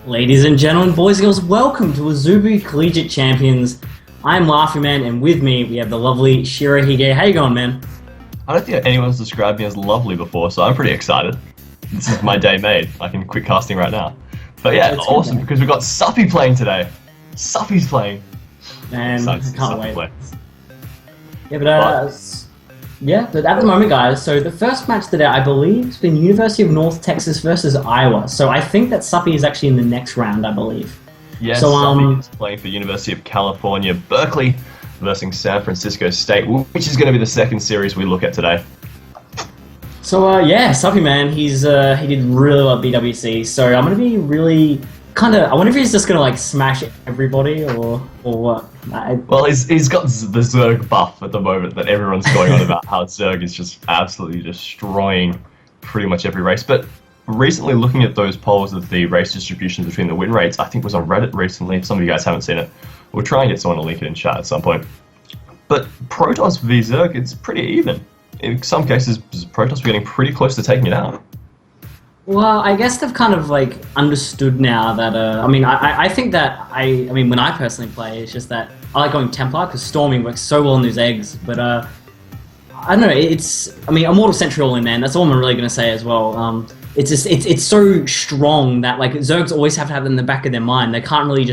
Ladies and gentlemen, boys and girls, welcome to Azubu Collegiate Champions. I'm Laughing Man, and with me we have the lovely Shiro Hige. How you going, man? I don't think anyone's described me as lovely before, so I'm pretty excited. This is my day made. I can quit casting right now. But yeah, That's awesome, good, because we've got Suppy playing today. Suppy's playing. Man, I Excited to see can't Suppy wait. play. But at the moment, guys, so the first match today, I believe, has been University of North Texas versus Iowa. So I think that Suppy is actually in the next round, I believe. Yes, So, Suppy is playing for University of California, Berkeley versus San Francisco State, which is going to be the second series we look at today. So yeah, Suppy, man, he did really well at BWC. So I'm gonna be really I wonder if he's just gonna like smash everybody or what. Well, he's got the Zerg buff at the moment that everyone's going on about how Zerg is just absolutely destroying pretty much every race. But recently, looking at those polls of the race distributions between the win rates, I think was on Reddit recently. If some of you guys haven't seen it, we'll try and get someone to link it in chat at some point. But Protoss v Zerg, it's pretty even. In some cases, Protoss were getting pretty close to taking it out. Well, I guess they've kind of like understood now that. I think that when I personally play, it's just that I like going Templar because storming works so well in those eggs. But I don't know. Immortal Sentry all in, man. That's all I'm really gonna say as well. It's so strong that like Zergs always have to have it in the back of their mind. They can't really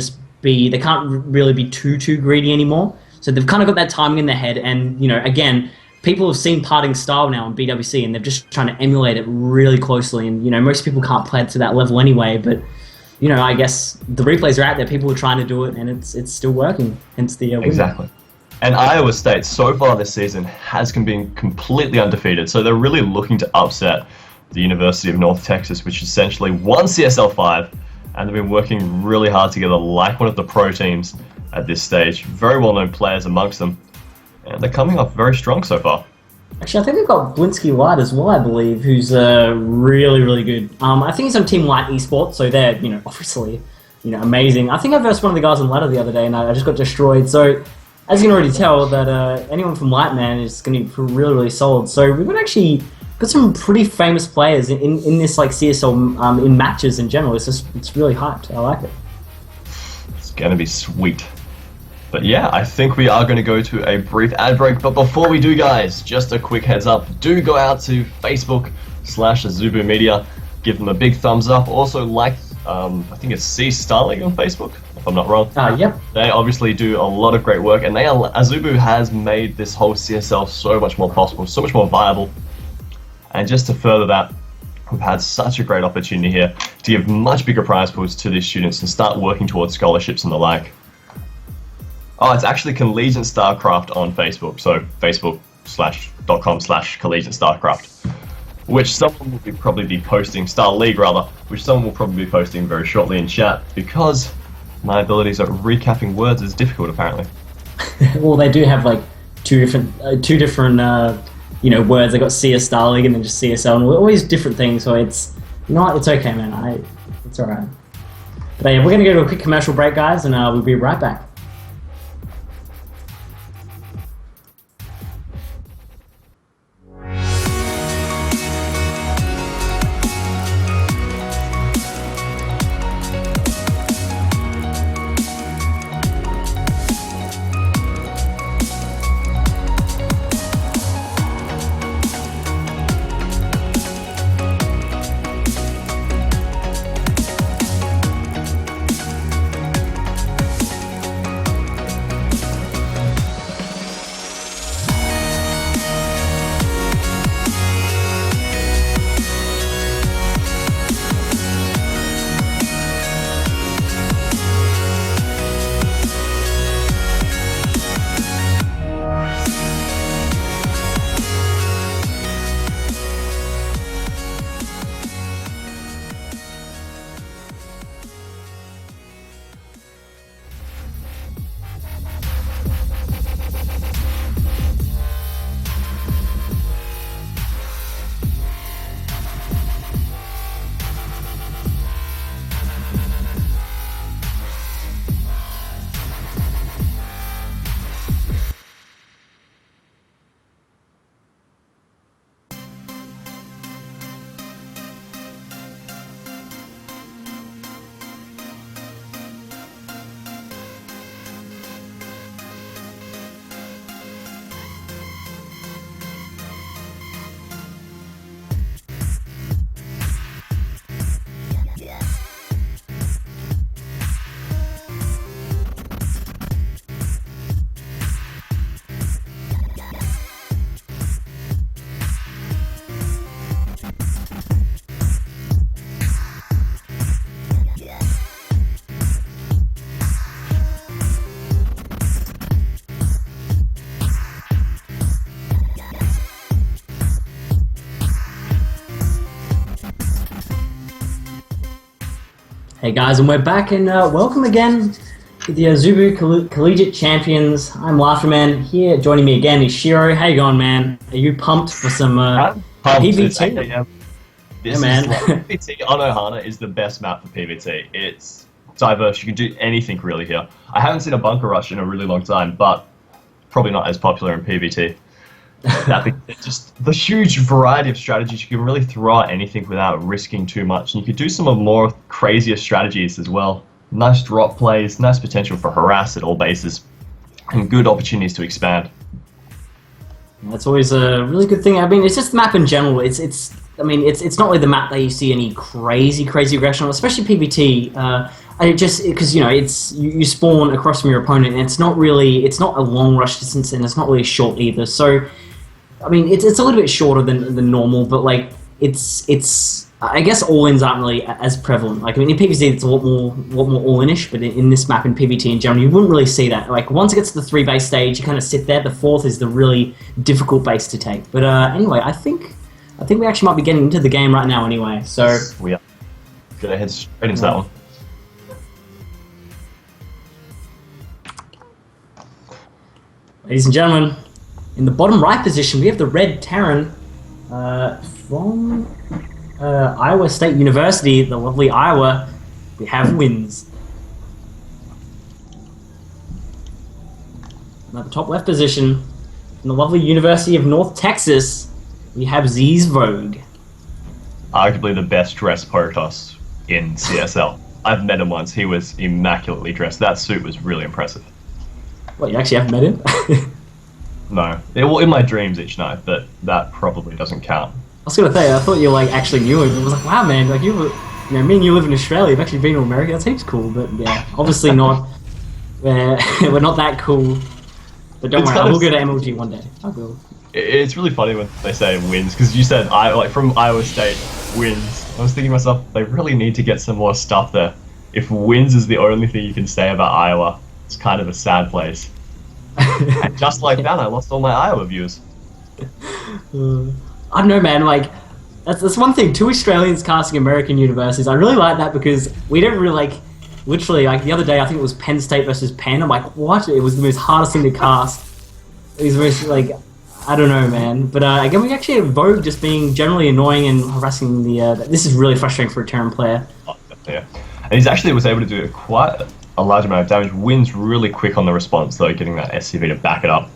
be too greedy anymore. So they've kind of got that timing in their head, and again. People have seen Parting Style now in BWC, and they're just trying to emulate it really closely. And most people can't play it to that level anyway. But I guess the replays are out there. People are trying to do it, and it's still working. Hence the win. Exactly. And Iowa State so far this season has been completely undefeated. So they're really looking to upset the University of North Texas, which essentially won CSL 5, and they've been working really hard together, like one of the pro teams at this stage. Very well-known players amongst them. And they're coming off very strong so far. Actually, I think they've got Blinsky Light as well, I believe, who's really, really good. I think he's on Team Light Esports, so they're, obviously, amazing. I think I versed one of the guys on ladder the other day, and I just got destroyed. So, as you can already tell, that anyone from Lightman is going to be really, really solid. So, we've got some pretty famous players in this like CSL in matches in general. It's really hyped. I like it. It's going to be sweet. But yeah, I think we are going to go to a brief ad break. But before we do, guys, just a quick heads up. Do go out to Facebook/Azubu Media. Give them a big thumbs up. Also like, I think it's C Starling on Facebook, if I'm not wrong. Yep. They obviously do a lot of great work. And Azubu has made this whole CSL so much more possible, so much more viable. And just to further that, we've had such a great opportunity here to give much bigger prize pools to these students and start working towards scholarships and the like. Oh, it's actually Collegiate StarCraft on Facebook, so facebook.com/Collegiate StarCraft, which someone will probably be posting, Star League rather, which someone will probably be posting very shortly in chat, because my abilities at recapping words is difficult apparently. Well, they do have like two different words. They got CS Star League and then just CSL, and always different things. So it's it's okay, man. It's all right. But yeah, we're gonna go to a quick commercial break, guys, and we'll be right back. Hey guys, and we're back, and welcome again to the Azubu Collegiate Champions. I'm Laughterman. Here, joining me again is Shiro. How you going, man? Are you pumped for some PvT? This man. PvT on Ohana is the best map for PvT. It's diverse. You can do anything really here. I haven't seen a bunker rush in a really long time, but probably not as popular in PvT. Just the huge variety of strategies. You can really throw out anything without risking too much, and you could do some of more crazier strategies as well. Nice drop plays, nice potential for harass at all bases, and good opportunities to expand. That's always a really good thing. I mean, it's just the map in general. It's not really the map that you see any crazy aggression on, especially PvT. Because you spawn across from your opponent, and it's not a long rush distance, and it's not really short either. So, I mean, it's a little bit shorter than normal, but like it's I guess all-ins aren't really as prevalent. Like, I mean, in PvT it's a lot more all-in-ish, but in this map in PvT in general, you wouldn't really see that. Like, once it gets to the 3 base stage, you kind of sit there. The 4th is the really difficult base to take. But anyway, I think we actually might be getting into the game right now. Anyway, so we are gonna head straight into that one. Ladies and gentlemen, in the bottom right position, we have the red Terran from Iowa State University, the lovely Iowa. We have wins. And at the top left position, in the lovely University of North Texas, we have Z's Vogue. Arguably the best dressed Protoss in CSL. I've met him once. He was immaculately dressed. That suit was really impressive. What, you actually haven't met him? No. Well, in my dreams each night, but that probably doesn't count. I was gonna say, I thought you actually knew him. I was like, wow, man, like me and you live in Australia. You've actually been to America. That seems cool, but yeah, obviously not. We're not that cool. But don't worry, I will go to MLG one day. I will. It's really funny when they say wins, because you said from Iowa State wins. I was thinking to myself, they really need to get some more stuff there. If wins is the only thing you can say about Iowa, it's kind of a sad place. And just like that, I lost all my Iowa viewers. I don't know, man. Like, that's one thing. 2 Australians casting American universities. I really like that because we don't really literally, the other day, I think it was Penn State versus Penn. I'm like, what? It was the most hardest thing to cast. It was most, I don't know, man. But again, we actually have Vogue just being generally annoying and harassing the. This is really frustrating for a Terran player. Oh, yeah. And he's actually was able to do quite a large amount of damage. Wins really quick on the response, though, getting that SCV to back it up.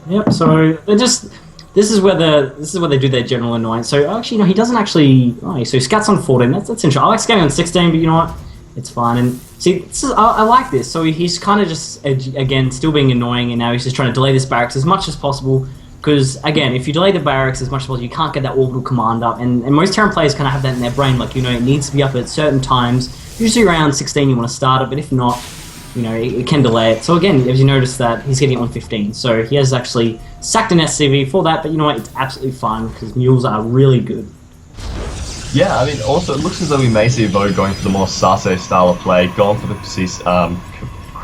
Yep. So they're just. This is where they do their general annoyance. So actually, no, he doesn't actually. Oh, so scats on 14. That's interesting. I like scouting on 16, but you know what? It's fine. And see, I like this. So he's kind of just again still being annoying, and now he's just trying to delay this barracks as much as possible. Because again, if you delay the barracks as much as possible, you can't get that orbital command up. And most Terran players kind of have that in their brain, it needs to be up at certain times. Usually around 16, you want to start it, but if not, it can delay it. So again, as you notice that he's getting it on 15, so he has actually sacked an SCV for that. But you know what? It's absolutely fine because mules are really good. Yeah, I mean, also it looks as though we may see Vogue going for the more Sase style of play, going for the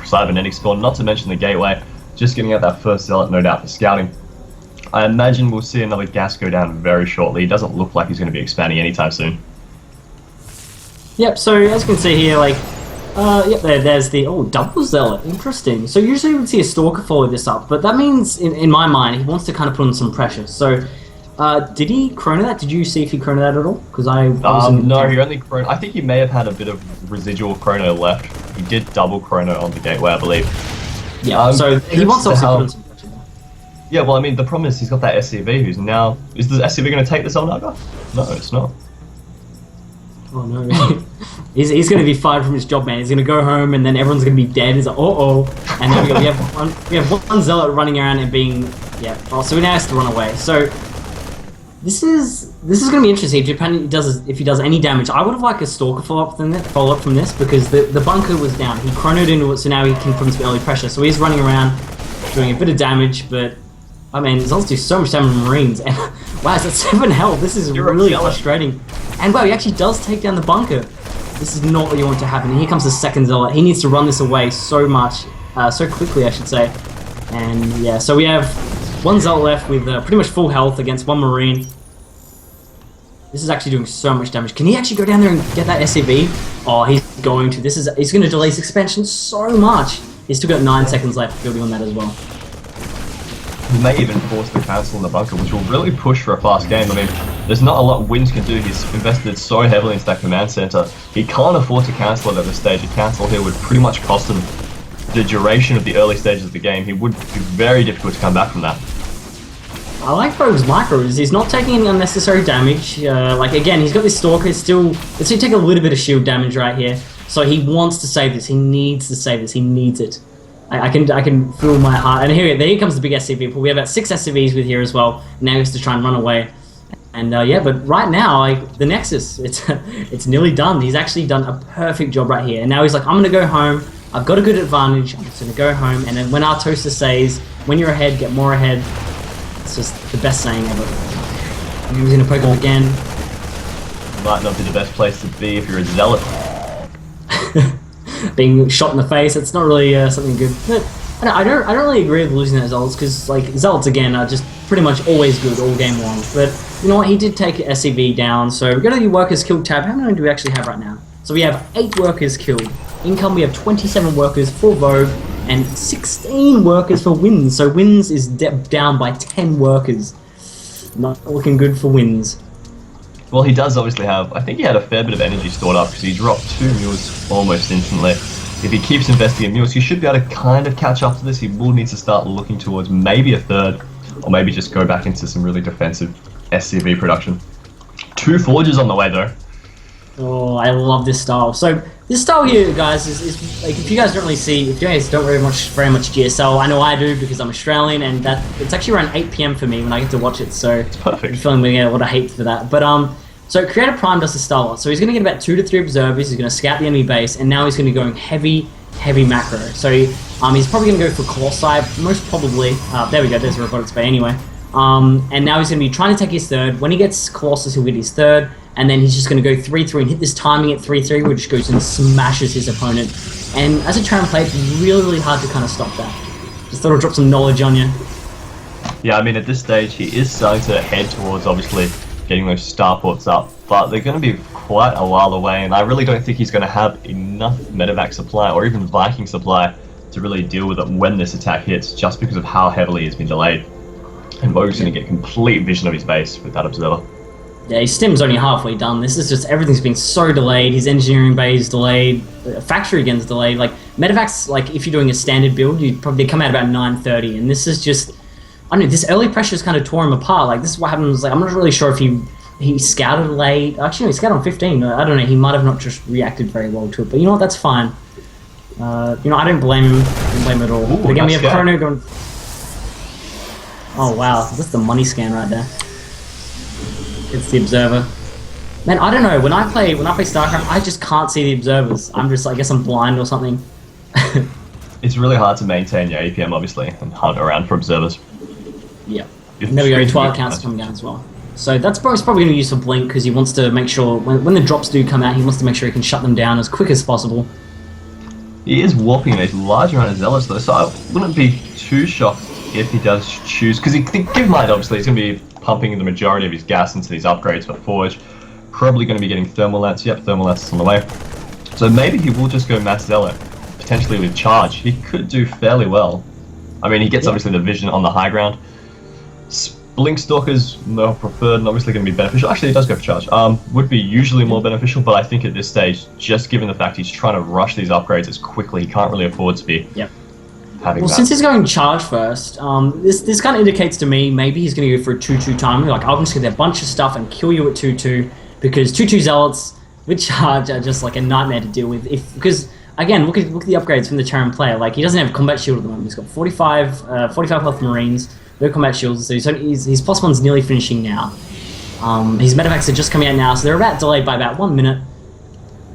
cybernetic spawn, not to mention the gateway, just getting out that first zealot, no doubt, for scouting. I imagine we'll see another gas go down very shortly. He doesn't look like he's going to be expanding anytime soon. Yep, so as you can see here, there's the, double zealot, interesting. So usually we would see a stalker follow this up, but that means, in my mind, he wants to kind of put on some pressure. So, did he chrono that? Did you see if he chrono that at all? Because no, he only chrono. I think he may have had a bit of residual chrono left. He did double chrono on the gateway, I believe. Yeah, so he wants to also put on some pressure. Yeah, well, I mean, the problem is he's got that SCV who's now... Is the SCV going to take this Naga? No, it's not. Oh, no. he's going to be fired from his job, man. He's going to go home, and then everyone's going to be dead. He's like, uh-oh. And then we have one zealot running around and being... Yeah, so he now has to run away. So, this is going to be interesting if he does any damage. I would have liked a stalker follow-up from this, because the bunker was down. He chronoed into it, so now he can put in some early pressure. So he's running around, doing a bit of damage, but... I mean, Zealots do so much damage on Marines, and wow, it's at 7 health. This is really frustrating. And wow, he actually does take down the bunker. This is not what you want to happen. And here comes the second Zealot. He needs to run this away so quickly, I should say. And yeah, so we have one Zealot left with pretty much full health against one Marine. This is actually doing so much damage. Can he actually go down there and get that SCV? Oh, he's going to. He's going to delay his expansion so much. He's still got 9 seconds left building on that as well. He may even force the cancel in the bunker, which will really push for a fast game. I mean, there's not a lot Wins can do. He's invested so heavily into that command center. He can't afford to cancel it at this stage. A cancel here would pretty much cost him the duration of the early stages of the game. He would be very difficult to come back from that. I like Rogue's micros. He's not taking any unnecessary damage. Like, again, he's got this Stalker. Let's say take a little bit of shield damage right here. So he wants to save this. He needs to save this. He needs it. I can feel my heart. And there comes the big SCV pool. We have about 6 SCVs with here as well. Now he has to try and run away. And yeah, but right now, like, the Nexus, it's nearly done. He's actually done a perfect job right here. And now he's like, I'm going to go home. I've got a good advantage. I'm just going to go home. And then when our toaster says, when you're ahead, get more ahead. It's just the best saying ever. And he's going to poke him again. Might not be the best place to be if you're a Zealot. Being shot in the face, it's not really something good. But I don't really agree with losing that Zealots, because like Zealots again are just pretty much always good all game long. But you know what, he did take SCV down, so we go to the workers killed tab. How many do we actually have right now? So we have 8 workers killed. Income we have 27 workers for Vogue and 16 workers for Wins. So Wins is down by 10 workers. Not looking good for Wins. Well, he does obviously have, I think he had a fair bit of energy stored up because he dropped 2 mules almost instantly. If he keeps investing in mules, he should be able to kind of catch up to this. He will need to start looking towards maybe a third, or maybe just go back into some really defensive SCV production. 2 forges on the way though. Oh, I love this style. So this style here, guys, is like, if you guys don't really see, if you guys don't very much GSL, I know I do because I'm Australian, and that it's actually around 8 PM for me when I get to watch it. So it's perfect. I'm feeling we get a lot of hate for that. But so Creator Prime does the style lot. So he's going to get about 2 to 3 observers. He's going to scout the enemy base, and now he's going to go heavy macro. So he's probably going to go for Colossi, most probably. There we go. There's a robotics bay anyway. And now he's going to be trying to take his third. When he gets Colossus, he'll get his third. And then he's just going to go 3-3 and hit this timing at 3-3, which goes and smashes his opponent. And as a Terran player, it's really, really hard to kind of stop that. Just thought I'd drop some knowledge on you. Yeah, I mean, at this stage, he is starting to head towards, obviously, getting those starports up. But they're going to be quite a while away, and I really don't think he's going to have enough medevac supply or even Viking supply to really deal with it when this attack hits, just because of how heavily he's been delayed. And Vogue's going to get complete vision of his base with that observer. Yeah, his stim's only halfway done. This is just, everything's been so delayed. His engineering bay is delayed. Factory again's delayed. Like, medevac's, like, if you're doing a standard build, you'd probably come out about 9:30. And this is just, I don't know, this early pressure's kind of tore him apart. Like, this is what happens. Like, I'm not really sure if he scouted late. Actually, no, he scouted on 15. I don't know. He might have not just reacted very well to it. But you know what? That's fine. You know, I don't blame him. I don't blame him at all. Ooh, but again, we nice have Chrono going... Oh, wow. That's the money scan right there. It's the observer. Man, I don't know. When I play StarCraft, I just can't see the observers. I'm just, I guess I'm blind or something. It's really hard to maintain your APM, obviously, and hunt around for observers. Yeah. And there we go. 12 counts coming down as well. So that's probably going to use a blink because he wants to make sure when the drops do come out, he wants to make sure he can shut them down as quick as possible. He is warping a large amount of zealots though, so I wouldn't be too shocked if he does choose, because keep in mind, obviously, he's going to be pumping the majority of his gas into these upgrades for Forge. Probably going to be getting Thermal Lance. Yep, Thermal Lance is on the way. So maybe he will just go Mass Zealot, potentially with Charge. He could do fairly well. I mean, he gets obviously the vision on the high ground. Blink Stalker's more preferred and obviously going to be beneficial. Actually, he does go for Charge. Would be usually more beneficial, but I think at this stage, just given the fact he's trying to rush these upgrades as quickly, he can't really afford to be having that. Since he's going Charge first, this kind of indicates to me maybe he's going to go for a 2-2 timing. Like, I'll just get a bunch of stuff and kill you at 2-2, because 2-2 Zealots with Charge are just like a nightmare to deal with. Because again, look at the upgrades from the Terran player. Like, he doesn't have combat shield at the moment. He's got 45 health Marines. No combat shields, so his plus one's nearly finishing now. His medevacs are just coming out now, so they're about delayed by about 1 minute.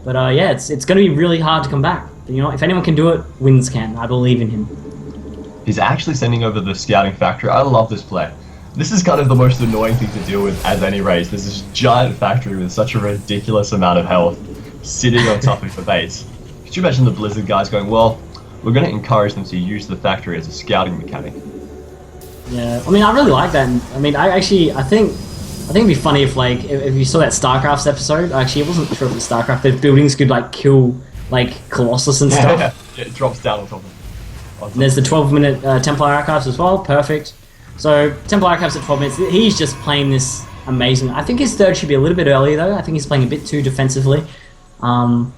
But yeah, it's going to be really hard to come back. But, you know, if anyone can do it, Wins can. I believe in him. He's actually sending over the scouting factory. I love this play. This is kind of the most annoying thing to deal with as any race. There's this giant factory with such a ridiculous amount of health sitting on top of the base. Could you imagine the Blizzard guys going, well, we're going to encourage them to use the factory as a scouting mechanic. Yeah, I mean, I really like that. I mean, I think I think it'd be funny if like if you saw that StarCraft's episode. Actually, it wasn't sure if it was StarCraft. The buildings could like kill like Colossus and stuff. Yeah, it drops down on top of it. And there's the 12-minute Templar Archives as well. Perfect. So Templar Archives at 12 minutes. He's just playing this amazing. I think his third should be a little bit earlier though. I think he's playing a bit too defensively. Oh,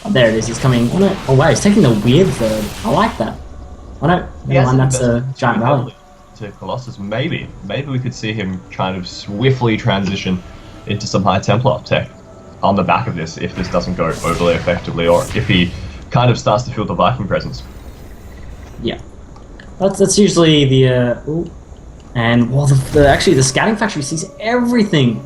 there it is. He's coming. Oh, no. Oh wow, he's taking the weird third. I like that. Oh no, never mind. That's a giant rally. To Colossus, maybe we could see him kind of swiftly transition into some high Templar tech on the back of this if this doesn't go overly effectively, or if he kind of starts to feel the Viking presence. Yeah, that's usually the and well, actually the scouting factory sees everything.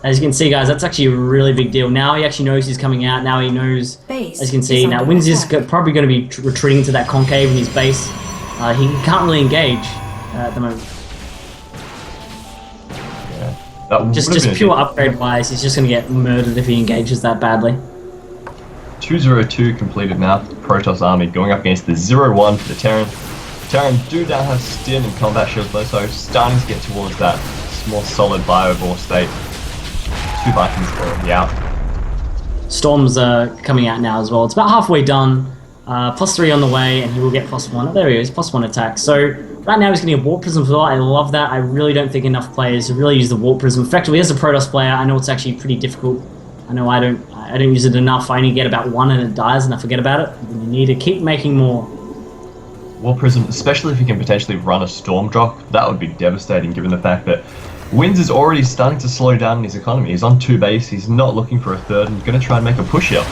As you can see, guys, that's actually a really big deal. Now he actually knows he's coming out. Now he knows, as you can see, now Wins is probably going to be retreating to that concave in his base. He can't really engage at the moment. Yeah, just pure upgrade wise, he's just going to get murdered if he engages that badly. 202 completed now. Protoss army going up against the 0-1 for the Terran. Terran do now have Stim and combat shields though, so starting to get towards that more solid biovore state. 2 Vikings already out. Storm's coming out now as well. It's about halfway done. +3 on the way, and he will get +1. Oh, there he is, +1 attack. So right now he's getting a Warp Prism as well. I love that. I really don't think enough players really use the Warp Prism. Effectively, as a Protoss player, I know it's actually pretty difficult. I know I don't use it enough. I only get about 1 and it dies, and I forget about it. You need to keep making more. Warp Prism, especially if you can potentially run a Storm Drop, that would be devastating given the fact that Wins is already starting to slow down in his economy. He's on 2 base, he's not looking for a third, and going to try and make a push here.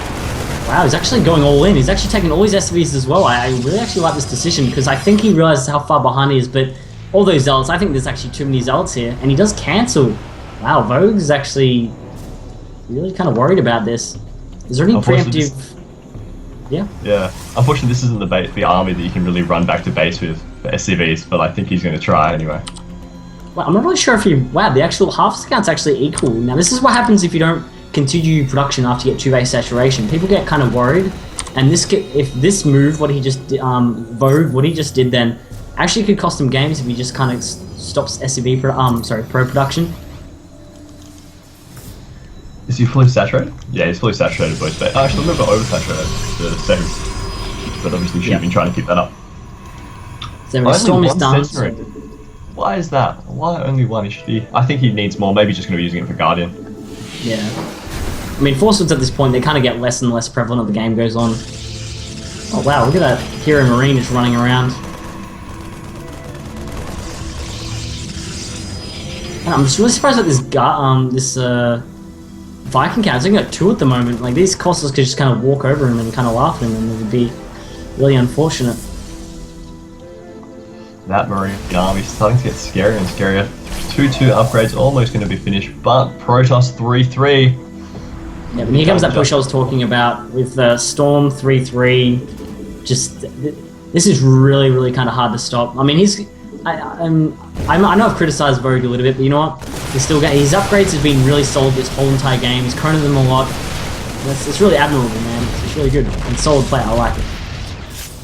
Wow, he's actually going all in. He's actually taking all his SCVs as well. I really actually like this decision because I think he realizes how far behind he is, but all those Zealots, I think there's actually too many Zealots here, and he does cancel. Wow, Vogue is actually really kind of worried about this. Is there any preemptive... Yeah? Yeah. Unfortunately, this isn't the army that you can really run back to base with for SCVs, but I think he's going to try anyway. Well, I'm not really sure if you... Wow, the actual half count's actually equal. Now, this is what happens if you don't continue production after you get 2-base saturation. People get kind of worried, and if this move, what he just did, Vogue, what he just did then, actually could cost him games if he just kind of stops SCV, pro production. Is he fully saturated? Yeah, he's fully saturated both base. Actually, a little bit oversaturated the seconds, but obviously should have been trying to keep that up. So Storm is done. Why is that? Why only 1 issue? I think he needs more. Maybe just going to be using it for Guardian. Yeah. I mean, Force Woods at this point, they kind of get less and less prevalent as the game goes on. Oh wow, look at that Hero Marine just running around. And I'm just really surprised that this Viking cat, he's only got 2 at the moment. Like, these Colossus could just kind of walk over him and kind of laugh at him, and it would be really unfortunate. That Marine army starting to get scarier and scarier. 2-2 upgrades almost going to be finished, but Protoss 3-3. Yeah, but here comes that push I was talking about with Storm 3-3. Just this is really, really kind of hard to stop. I mean, I know I've criticized Vogue a little bit, but you know what? He's still got his upgrades have been really solid this whole entire game. He's chronoed them a lot. It's really admirable, man. It's really good and solid play. I like it.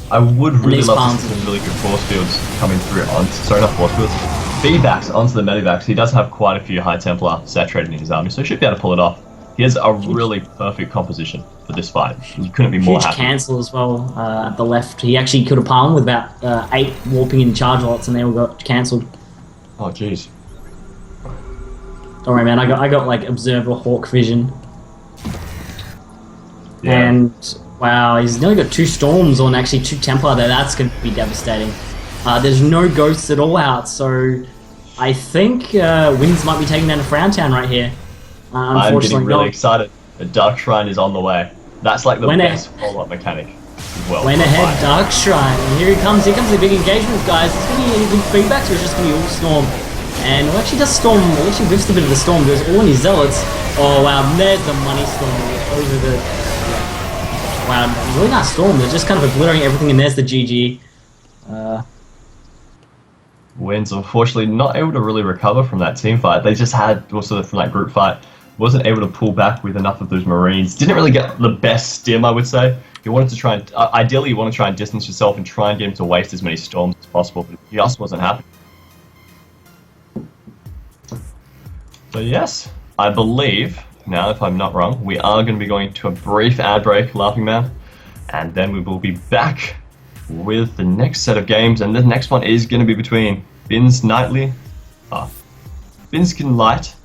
I would really love to see some really good force fields coming through sorry, not force fields. Feedbacks onto the medivacs. He does have quite a few High Templar saturated in his army, so he should be able to pull it off. He has a really perfect composition for this fight. You couldn't be more happy. Huge cancel as well at the left. He actually killed a palm with about 8 warping in charge lots, and they all got cancelled. Oh jeez. Don't worry, man. I got like Observer Hawk vision. Yeah. And wow, he's nearly got 2 storms on actually 2 Templar there. That's going to be devastating. There's no ghosts at all out, so I think Winds might be taking down a Frowntown right here. I'm getting really excited. The Dark Shrine is on the way. That's like the best follow-up mechanic as well. Went ahead, Dark Shrine. And here he comes. Here comes the big engagement, guys. It's going to be any feedbacks, or it's just going to be all Storm. And it actually does Storm. It actually whiffs a bit of the Storm. There's all in his Zealots. Oh, wow. There's the Money Storm over the... Wow, really nice Storm. They're just kind of obliterating everything, and there's the GG. Wins, unfortunately, not able to really recover from that team fight. They just had, also from that group fight, wasn't able to pull back with enough of those Marines. Didn't really get the best stim, I would say. You wanted to try and, ideally, you want to try and distance yourself and try and get him to waste as many storms as possible, but he just wasn't happy. So yes, I believe, now if I'm not wrong, we are going to be going to a brief ad break, Laughing Man, and then we will be back with the next set of games, and the next one is going to be between Binskin Light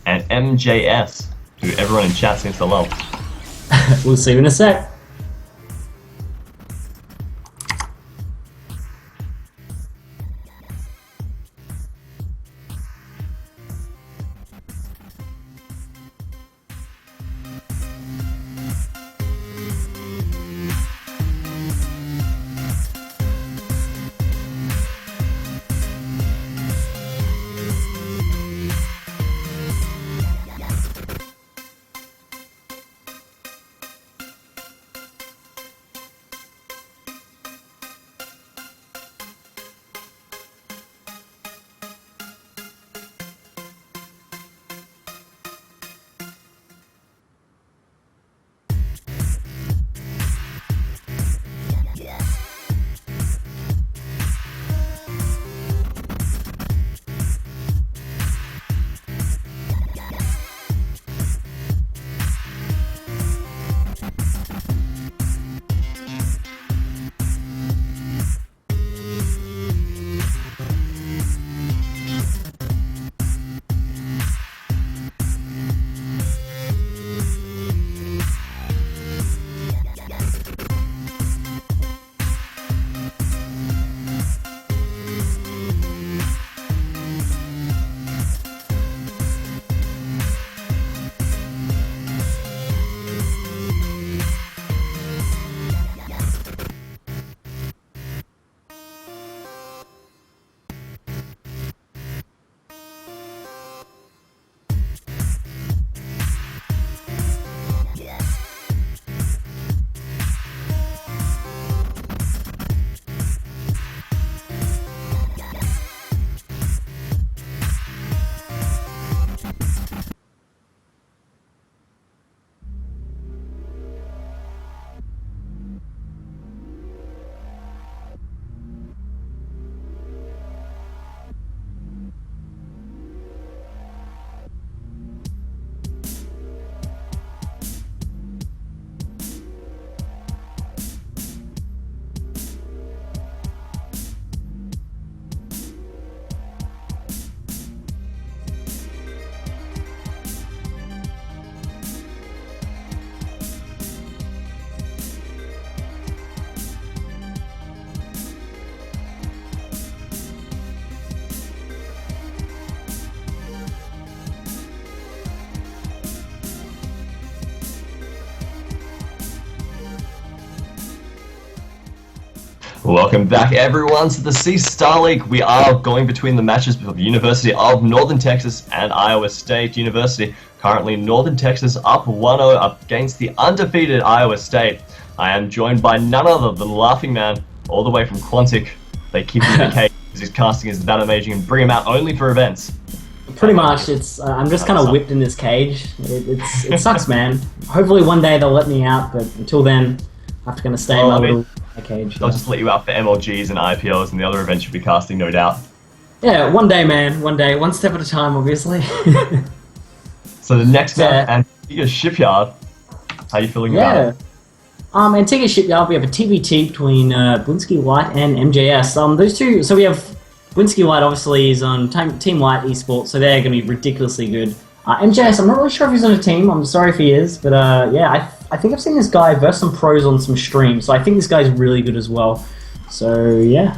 and MJS, who everyone in chat seems to love. We'll see you in a sec. Welcome back, everyone, to the C-Star League. We are going between the matches of the University of Northern Texas and Iowa State University. Currently, Northern Texas up 1-0 up against the undefeated Iowa State. I am joined by none other than Laughing Man, all the way from Quantic. They keep him in the cage because his casting is that amazing and bring him out only for events. Pretty much, it's I'm just kind of whipped in this cage. It sucks, man. Hopefully one day they'll let me out, but until then, I have to kind of stay in my little cage. They'll just let you out for MLGs and IPLs and the other events you'll be casting, no doubt. Yeah, one day, man. One day, one step at a time, obviously. So the next match, Antigua Shipyard. How are you feeling about it? Antigua Shipyard, we have a TBT between Blinsky White and MJS. Those two, so we have Blinsky White obviously is on Team White Esports, so they're going to be ridiculously good. MJS, I'm not really sure if he's on a team, I'm sorry if he is, but yeah, I think I've seen this guy verse some pros on some streams, so I think this guy's really good as well. So, yeah.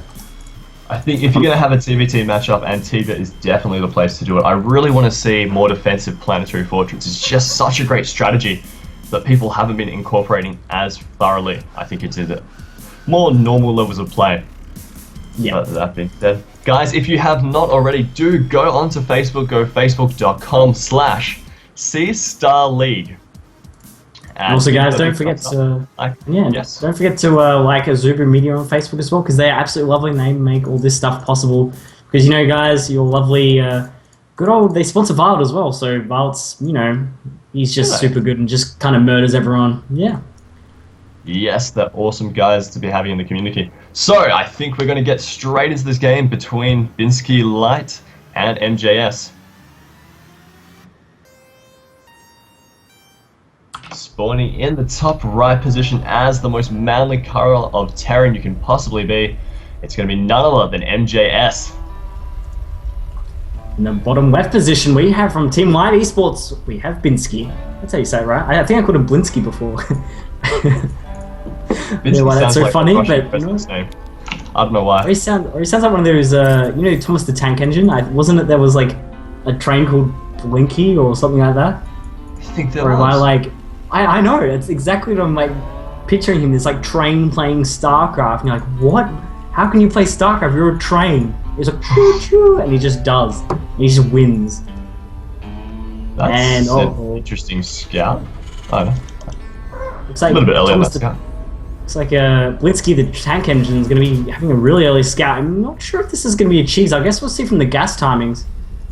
I think if you're going to have a TBT matchup, Antigua is definitely the place to do it. I really want to see more defensive Planetary Fortress. It's just such a great strategy that people haven't been incorporating as thoroughly. I think it's in more normal levels of play. Yeah. But that being said, guys, if you have not already, do go onto Facebook, go facebook.com/C-Star League. And also, guys, don't forget to don't forget to like Azubu Media on Facebook as well, because they are absolutely lovely and they make all this stuff possible. Because, you know, guys, you're lovely, good old, they sponsor Vald as well, so Vald's, you know, he's just super good and just kind of murders everyone. Yeah. Yes, they're awesome guys to be having in the community. So, I think we're going to get straight into this game between Binsky Light and MJS. spawning in the top right position as the most manly color of Terran you can possibly be. It's going to be none other than MJS. In the bottom left position, we have from Team Light Esports, we have Binsky. That's how you say it, right? I think I called him Blinsky before. Yeah, why that's so like funny, but name. I don't know why. Or he sounds like one of those, Thomas the Tank Engine. Wasn't it there was like a train called Blinky or something like that? I think there or was. Am I like, I know it's exactly what I'm like picturing him. This like train playing StarCraft, and you're like, what? How can you play StarCraft? You're a train. He's like choo choo, and he just does. And he just wins. That's an interesting scout. I don't know. It's like a little bit earlier than that scout. It's like Blinsky the Tank Engine is going to be having a really early scout. I'm not sure if this is going to be a cheese. I guess we'll see from the gas timings.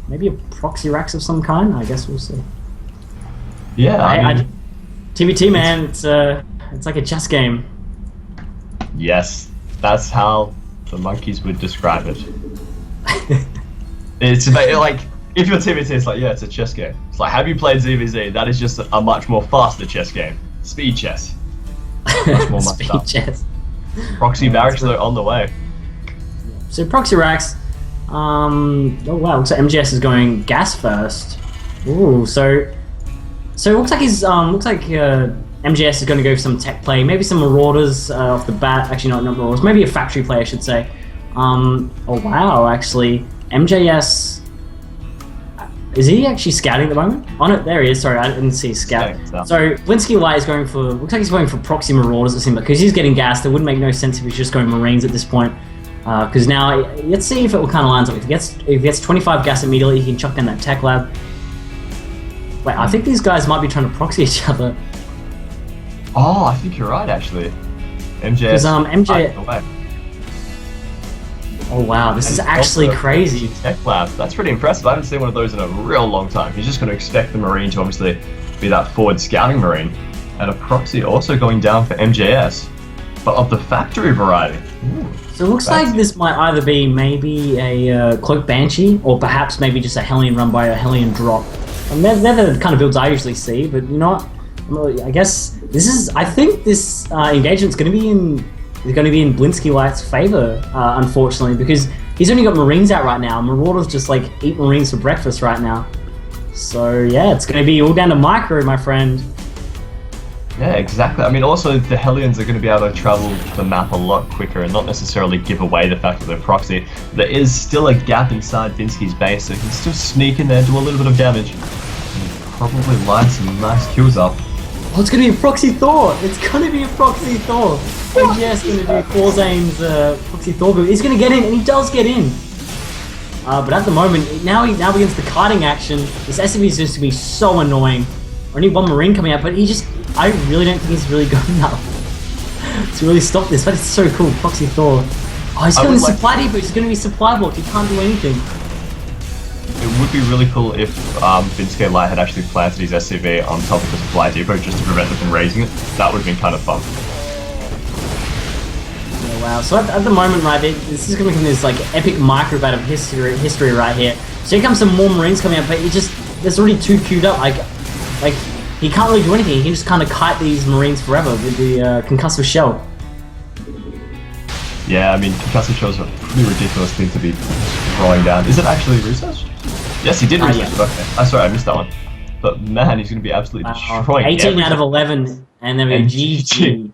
Maybe a proxy racks of some kind. I guess we'll see. Yeah, I mean, TBT man, it's like a chess game. Yes, that's how the monkeys would describe it. It's about, like, if you're TBT, it's like, yeah, it's a chess game. It's like, have you played ZVZ? That is just a much more faster chess game. Speed chess. Much more Speed chess. Proxy barracks though on the way. So proxy racks. Oh wow, looks like MGS is going gas first. Ooh, so it looks like MGS is going to go for some tech play, maybe some marauders off the bat. Actually, not marauders. Maybe a factory play, I should say. Oh wow, actually, MJS. Is he actually scouting at the moment? Oh no, there he is. Sorry, I didn't see scout. So Blinsky Light is going for. Looks like he's going for proxy marauders. It seems because he's getting gassed. It wouldn't make no sense if he's just going marines at this point. Because now, let's see if it kind of lines up. If he gets 25 gas immediately, he can chuck down that tech lab. Wait, I think these guys might be trying to proxy each other. Oh, I think you're right, actually. MJS. MJ. Oh wow, this is actually crazy. Tech lab. That's pretty impressive. I haven't seen one of those in a real long time. You're just going to expect the marine to obviously be that forward scouting marine, and a proxy also going down for MJS, but of the factory variety. Ooh. So it looks like this might either be maybe a Cloak Banshee, or perhaps maybe just a Hellion run by a Hellion drop. And they're the kind of builds I usually see, but you know what? I guess this is. I think this engagement's going to be in Blinsky Light's favor, unfortunately, because he's only got Marines out right now. Marauders just like eat Marines for breakfast right now. So yeah, it's going to be all down to micro, my friend. Yeah, exactly. I mean, also the Hellions are going to be able to travel the map a lot quicker and not necessarily give away the fact that they're proxy. There is still a gap inside Binsky's base, so he can still sneak in there, do a little bit of damage, and probably line some nice kills up. Oh, it's going to be a proxy Thor! It's going to be a proxy Thor! MGS going to do Corzane's proxy Thor build. He's going to get in, and he does get in! But at the moment, now begins the kiting action. This SCV is just going to be so annoying. Only one Marine coming out, but I really don't think he's really going enough to really stop this, but it's so cool, proxy Thor. Oh, he's going to supply depot, he's going to be supply blocked, he can't do anything. It would be really cool if Binsky Light had actually planted his SCV on top of the supply depot just to prevent them from raising it. That would have been kind of fun. Yeah, wow, so at the moment, right, this is going to become this like epic microbat of history right here. So here comes some more Marines coming out, but there's already two queued up, like he can't really do anything. He can just kind of kite these Marines forever with the concussive shell. Yeah, I mean, concussive shells are a pretty ridiculous thing to be throwing down. Is it actually researched? Yes, he did research it. Yeah. Okay. Sorry, I missed that one. But man, he's going to be absolutely destroying 18 everything. out of 11, and then we go GG.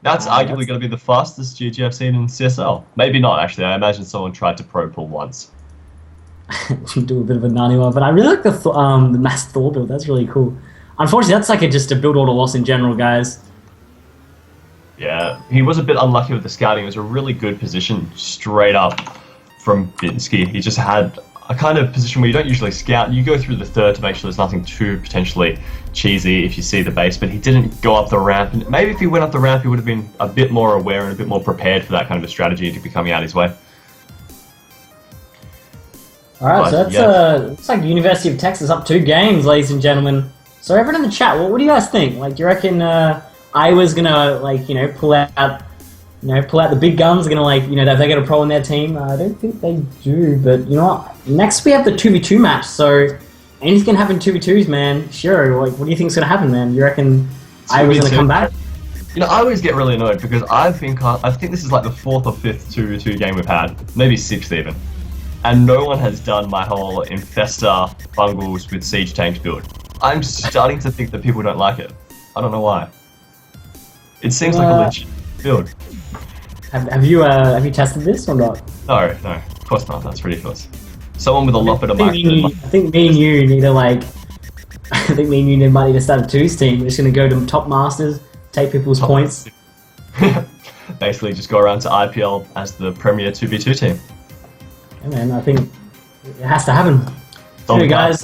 That's arguably going to be the fastest GG I've seen in CSL. Maybe not, actually. I imagine someone tried to pro pull once. Do a bit of a nani one, but I really like the mass Thor build. That's really cool. Unfortunately, that's like just a build order loss in general, guys. Yeah, he was a bit unlucky with the scouting. It was a really good position straight up from Binsky. He just had a kind of position where you don't usually scout. You go through the third to make sure there's nothing too potentially cheesy if you see the base, but he didn't go up the ramp. And maybe if he went up the ramp, he would have been a bit more aware and a bit more prepared for that kind of a strategy to be coming out his way. Alright, so that's looks like University of Texas up 2 games, ladies and gentlemen. So everyone in the chat, what do you guys think? Like, do you reckon Iowa's gonna pull out the big guns? Gonna have they got a pro in their team? I don't think they do, but you know what? Next we have the 2v2 match, so anything can happen 2v2s, man. Sure. Like, what do you think's gonna happen, man? You reckon I was going to come back. You know, I always get really annoyed because I think this is like the 4th or 5th 2v2 game we've had, maybe 6th even, and no one has done my whole Infesta bungles with siege tanks build. I'm starting to think that people don't like it. I don't know why. It seems like a legit build. Have you tested this or not? No, of course not. That's ridiculous. Someone with a lot better mic. I think me and you need to like. I think me and you might need to start a 2s team. We're just gonna go to top masters, take people's points. Basically, just go around to IPL as the premier 2v2 team. Yeah, man. I think it has to happen. Anyway, guys.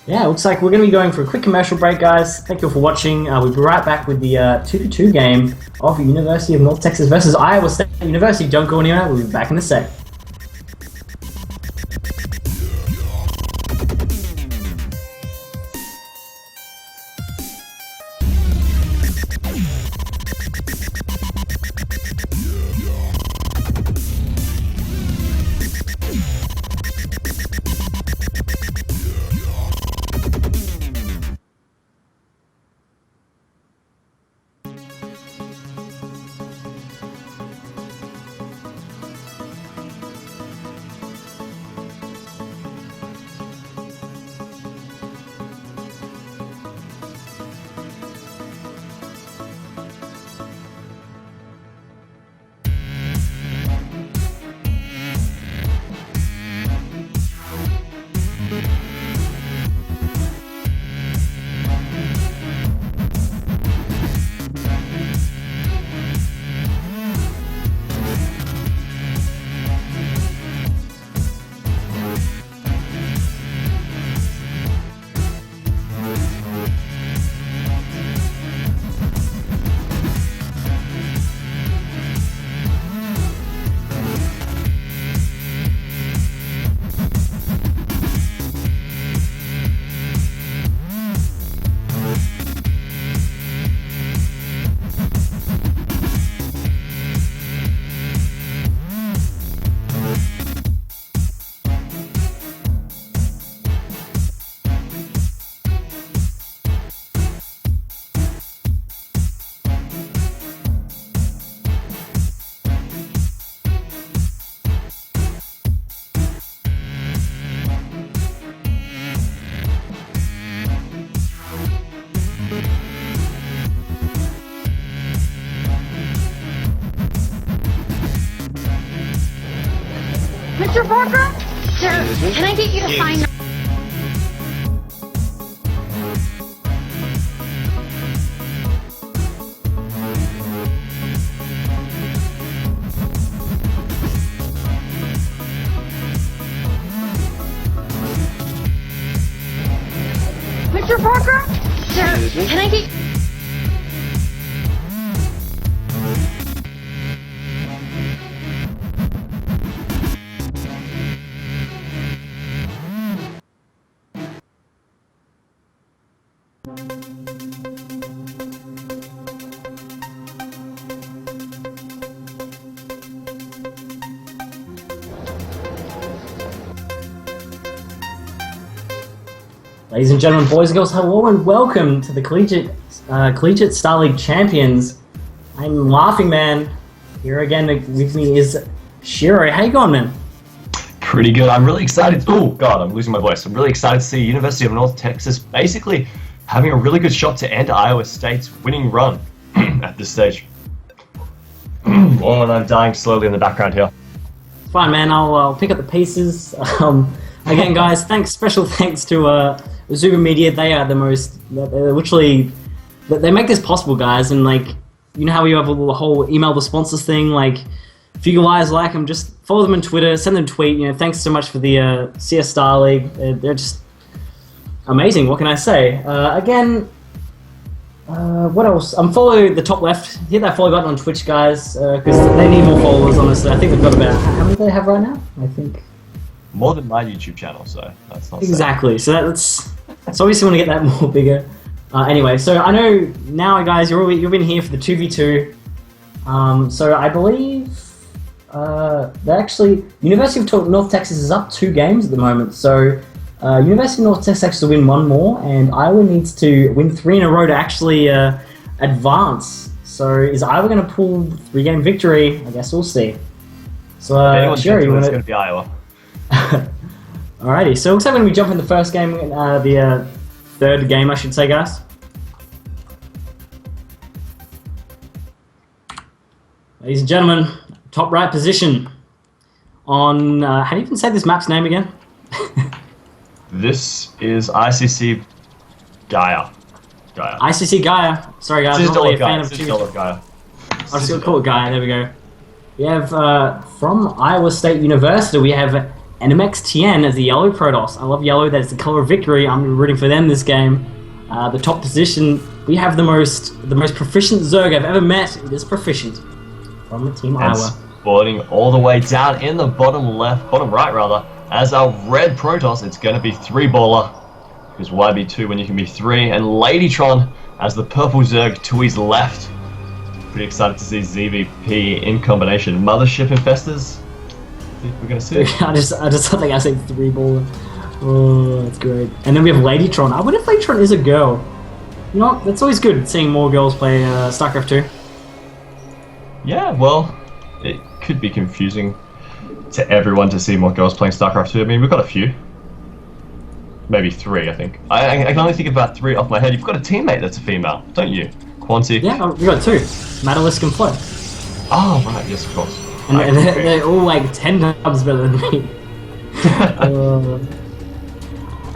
Yeah, looks like we're going to be going for a quick commercial break, guys. Thank you all for watching. We'll be right back with the 2v2 game of University of North Texas versus Iowa State University. Don't go anywhere. We'll be back in a sec. Mr. Parker? Sir, can I get you to sign? Mr. Parker? Sir, can I get... Ladies and gentlemen, boys and girls, hello and welcome to the Collegiate Star League Champions. I'm Laughing Man. Here again with me is Shiro. How you going, man? Pretty good. I'm really excited. Oh God, I'm losing my voice. I'm really excited to see University of North Texas basically having a really good shot to end Iowa State's winning run at this stage. Oh, and I'm dying slowly in the background here. It's fine, man. I'll pick up the pieces. Again, guys, special thanks to Azubu Media. They are the most, they're literally, they make this possible, guys. And like, you know how we have a whole email the sponsors thing. Like, if you guys like them, just follow them on Twitter, send them a tweet. You know, thanks so much for the CS Star League. They're just amazing. What can I say? Again, what else? Follow the top left. Hit that follow button on Twitch, guys, because they need more followers. Honestly, I think they've got about how many do they have right now? I think. More than my YouTube channel, so that's not exactly. So that's obviously want to get that more bigger. Anyway, so I know now, guys, you've been here for the 2v2. So I believe that actually University of North Texas is up 2 games at the moment. So University of North Texas has to win 1 more, and Iowa needs to win 3 in a row to actually advance. So is Iowa going to pull 3-game victory? I guess we'll see. So Anyone's sure, it's going to be Iowa. Alrighty, so it looks like we're going to be jumping the first game, the third game, I should say, guys. Ladies and gentlemen, top right position on, how do you even say this map's name again? This is ICC Gaia. ICC Gaia. Sorry guys, I'm not really a fan of Gaia. I'll just call it Gaia, there we go. We have, from Iowa State University, we have NMX Tien as the yellow Protoss. I love yellow, that's the color of victory. I'm rooting for them this game. The top position, we have the most proficient Zerg I've ever met. It is proficient. From the team Iowa. Spawning all the way down in the bottom right rather, as our red Protoss, it's going to be 3-baller. Because why be 2 when you can be 3? And Ladytron as the purple Zerg to his left. Pretty excited to see ZVP in combination. Mothership Infestors. We're going to see. I just thought I said 3-baller. Oh, that's great. And then we have Ladytron. I wonder if Ladytron is a girl. You know, that's always good seeing more girls play StarCraft 2. Yeah, well, it could be confusing to everyone to see more girls playing StarCraft 2. I mean, we've got a few. Maybe 3, I think. I can only think about 3 off my head. You've got a teammate that's a female, don't you? Quantic. Yeah, we got 2. Madalisk and Flo. Oh, right, yes, of course. And they're all like 10 times better than me.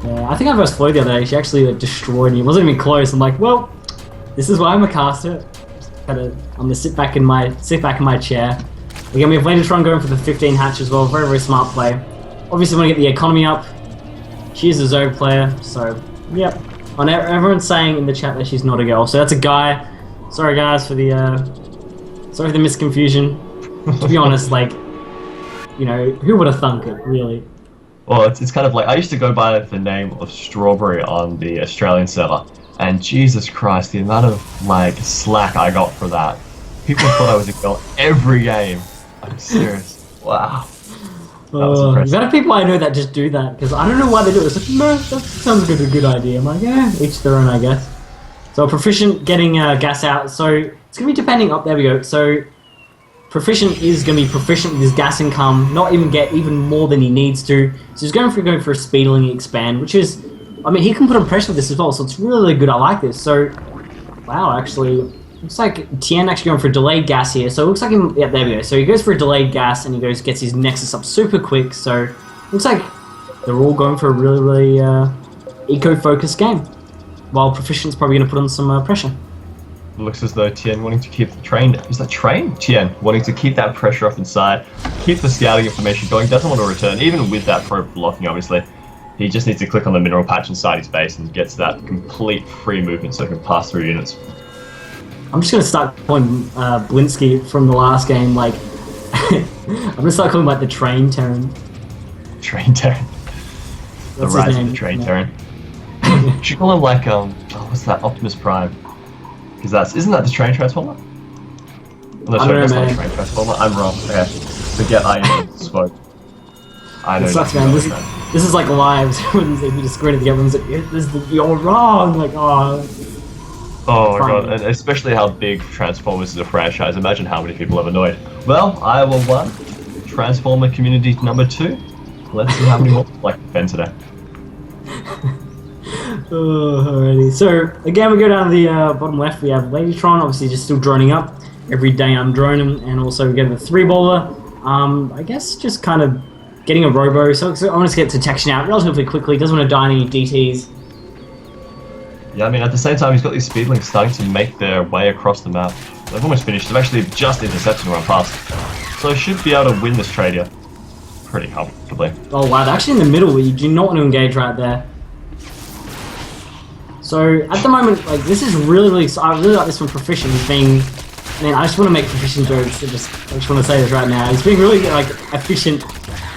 Yeah, I think I versed Flo the other day. She actually destroyed me. It wasn't even close. I'm like, well, this is why I'm a caster. I'm gonna sit back in my chair. Again, we have Ladytron going for the 15 hatch as well. Very, very smart play. Obviously, want to get the economy up. She is a Zerg player, so yep. And everyone's saying in the chat that she's not a girl, so that's a guy. Sorry, guys, for the misconfusion. To be honest, like, you know, who would have thunk it, really? Well, it's kind of like, I used to go by the name of Strawberry on the Australian server, and Jesus Christ, the amount of, like, slack I got for that. People thought I was a girl every game. I'm serious. Wow. That was impressive. There are people I know that just do that, because I don't know why they do it. It's like, no, that sounds like a good idea. I'm like, yeah, each their own, I guess. So Proficient getting gas out, so it's going to be depending, there we go. So Proficient is going to be proficient with his gas income, not even get even more than he needs to. So he's going for a speedling expand, which is, I mean, he can put on pressure with this as well, so it's really, really good. I like this. So, wow, actually, looks like Tien actually going for a delayed gas here. So it looks like him, yeah, there we go. So he goes for a delayed gas and he gets his Nexus up super quick. So looks like they're all going for a really, really eco-focused game. While Proficient's probably going to put on some pressure. It looks as though Tien wanting to keep the train. Is that train? Tien wanting to keep that pressure off inside, keep the scouting information going, doesn't want to return, even with that probe blocking, obviously. He just needs to click on the mineral patch inside his base and gets that complete free movement so he can pass through units. I'm just going to start calling Blinsky from the last game, like, I'm going to start calling him, like, the Train Terran. Train Terran. The rise of the Train Terran. Should call him, like, what's that, Optimus Prime? Because isn't that the train transformer? Well, no, sorry, that's not the train transformer. I'm wrong. Okay. Forget I spoke. I know. It sucks, man. This is like lives. When they just screen together and like, you're wrong. Like, oh. Oh my god, and especially how big Transformers is a franchise. Imagine how many people have annoyed. Well, Iowa 1, Transformer community number 2. Let's see how many more like Ben today. Alrighty. So again, we go down to the bottom left. We have Ladytron, obviously just still droning up. Every day I'm droning, and also we get the 3-baller. I guess just kind of getting a robo. So I want to get detection out relatively quickly. Doesn't want to die any DTs. Yeah, I mean, at the same time, he's got these speedlings starting to make their way across the map. They've almost finished. They've actually just intercepted and run past. So should be able to win this trade here pretty comfortably. Oh wow, they're actually in the middle. You do not want to engage right there. So at the moment, like, this is really, really. I really like this from Proficient. He's being, man, I just want to make Proficient jokes. I just want to say this right now. He's being really like efficient.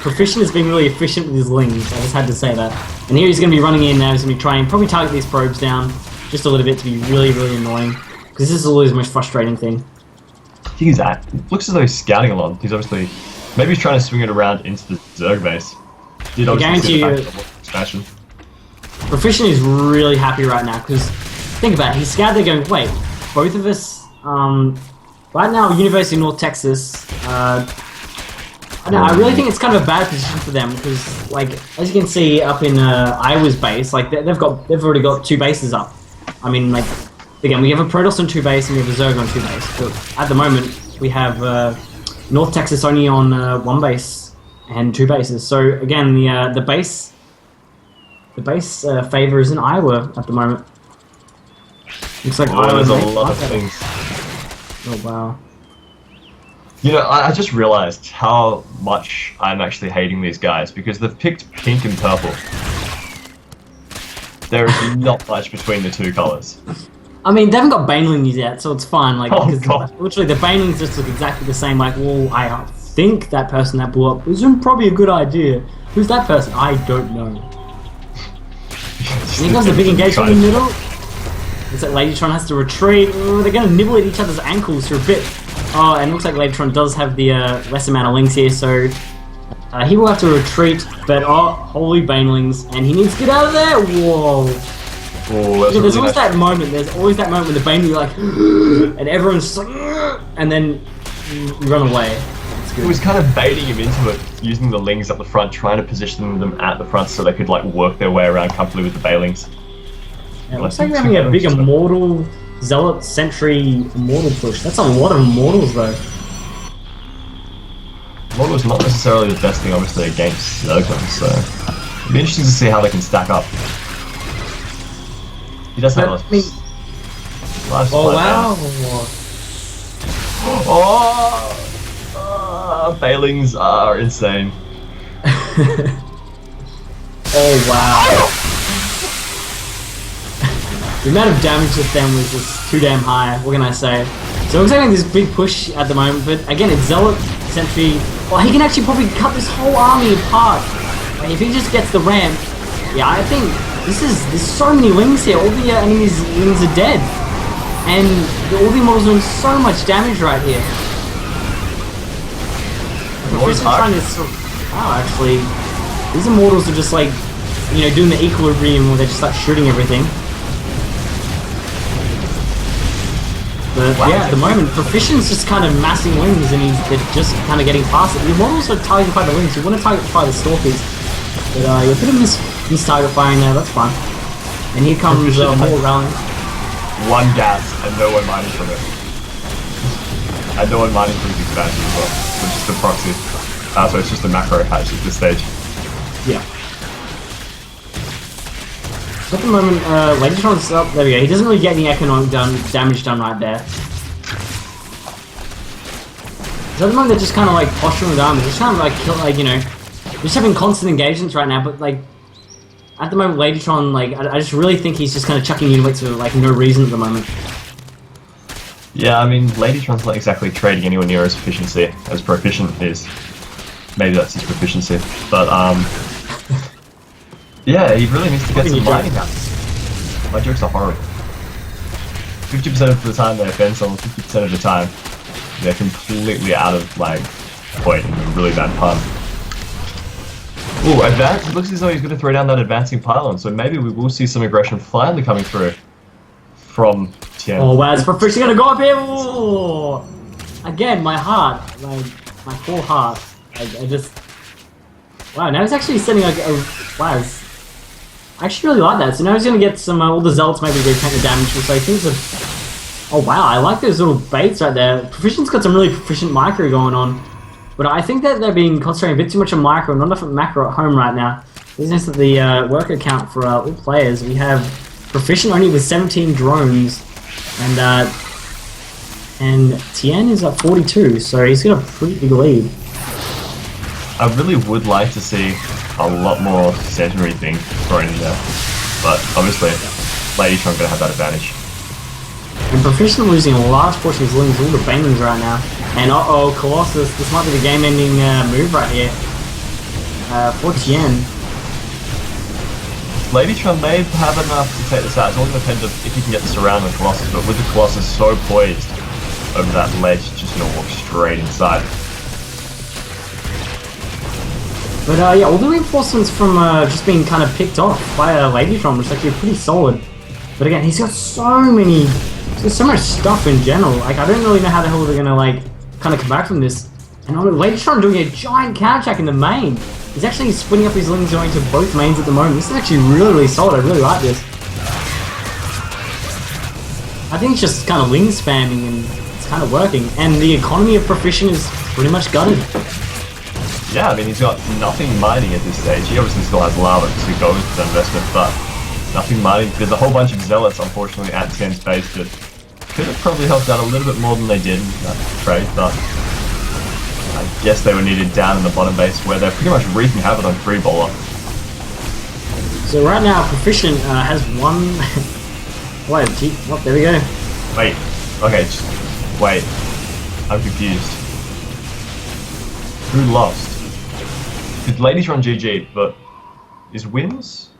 Proficient is being really efficient with his lings. I just had to say that. And here he's going to be running in now. He's going to be trying, probably target these probes down just a little bit to be really, really annoying. Because this is always the most frustrating thing. I think he's at. Looks as though he's scouting a lot. He's obviously, maybe he's trying to swing it around into the Zerg base. I guarantee you, expansion. Proficient is really happy right now because think about it. He's scouted there going, wait, both of us, right now, University of North Texas, I really think it's kind of a bad position for them because, like, as you can see up in Iowa's base, like they've already got 2 bases up. I mean, like, again, we have a Protoss on 2 base and we have a Zerg on 2 base. But at the moment, we have North Texas only on 1 base and 2 bases. So again, the base favor is in Iowa at the moment. Looks like there's a lot of things. Oh wow. You know, I just realized how much I'm actually hating these guys because they've picked pink and purple. There is not much between the 2 colors. I mean, they haven't got banelings yet, so it's fine. Like, Oh, because God. literally the banelings just look exactly the same. Like, well, I think that person that blew up isn't probably a good idea. Who's that person? I don't know. And here comes the big engagement in the middle. Looks like Ladytron has to retreat. Oh, they're going to nibble at each other's ankles for a bit. Oh, and it looks like Ladytron does have the less amount of links here, so he will have to retreat. But oh, holy banelings, and he needs to get out of there. Whoa! Oh, Yeah, there's always that moment. There's always that moment when the baneling like, and everyone's just like, and then you run away. It's It good. was kind of baiting him into it, using the lings up the front, trying to position them at the front so they could like work their way around comfortably with the bailings. Yeah, it looks like we're having a big Immortal Zealot Sentry Immortal push. That's a lot of Immortals though. Model is not necessarily the best thing, obviously, against Zerglings, so it'll be interesting to see how they can stack up. He does have But, a I mean, life oh supply wow! down. Oh, Bailings are insane. Oh wow! The amount of damage with them was just too damn high. What can I say? So it looks like this big push at the moment, but again, it's Zealot Sentry. Well, he can actually probably cut this whole army apart. Like, if he just gets the ramp, yeah, I think there's so many wings here. All the enemies' wings are dead, and all the models are doing so much damage right here. Immortals are- Trying to wow, actually, these immortals are just like, you know, doing the equilibrium where they just start shooting everything. But Wow. yeah, at the moment, Proficient's just kind of massing wings and they're just kind of getting past it. The models are targeted by the wings. You want to target by the stalkers. But you're a bit of mis-target firing there, that's fine. And here comes more rallying. One gas and no one mining from it. And no one mining from his expansion as well, which is the proxy. So it's just a macro hatch at this stage. Yeah. So at the moment, Ladytron's up. There we go. He doesn't really get any economic damage done right there. So at the moment, they're just kind of like posturing with armor. They're just trying to like kill, like, you know, just having constant engagements right now. But like, at the moment, Ladytron, like, I just really think he's just kind of chucking units for like no reason at the moment. Yeah, I mean, Ladytron's not exactly trading anywhere near as efficiency as Proficient is. Maybe that's his proficiency, but yeah, he really needs to get some mining out. My jokes are horrible. 50% of the time they offend someone, 50% of the time they're completely out of like point and a really bad pun. Ooh, advance! It looks as though he's going to throw down that advancing pylon, so maybe we will see some aggression finally coming through from Tien. Oh wow, it's Proficient gonna go up here! Ooh. Again, my heart, like my full heart. I just wow. Now he's actually sending like a wow. I actually really like that. So now he's gonna get some all the zealots maybe to tank the damage. So I think it's a. Oh wow, I like those little baits right there. Proficient's got some really proficient micro going on, but I think that they're being concentrating a bit too much on micro, not enough on macro at home right now. This is the worker count for all players. We have Proficient only with 17 drones, and Tien is at 42, so he's got a pretty big lead. I really would like to see a lot more centenary things thrown in there, but obviously, Ladytron gonna have that advantage. And Proficient losing a large portion of his lings, all the banelings right now. And uh-oh, Colossus, this might be the game-ending move right here. For Tien. Ladytron may have enough to take this out. It's all going to depend on if he can get this around the Colossus, but with the Colossus so poised over that ledge, it's just going to walk straight inside. But yeah, all the reinforcements from just being kind of picked off by Ladytron, which is actually pretty solid. But again, he's got so many There's so much stuff in general. Like, I don't really know how the hell they're gonna, like, kind of come back from this. And on Ladytron doing a giant counter-attack in the main. He's actually splitting up his lings going to both mains at the moment. This is actually really, really solid. I really like this. I think it's just kind of ling spamming and it's kind of working. And the economy of Proficient is pretty much gutted. Yeah, I mean, he's got nothing mining at this stage. He obviously still has lava to go with the investment, but nothing mining. There's a whole bunch of zealots, unfortunately, at Ten's base that could have probably helped out a little bit more than they did in that trade, but I guess they were needed down in the bottom base where they're pretty much wreaking havoc on Free Bowler. So right now, Proficient has one... Wait, gee, oh, there we go. Wait, okay, just wait. I'm confused. Who lost? Did Ladytron GG, but is Wins?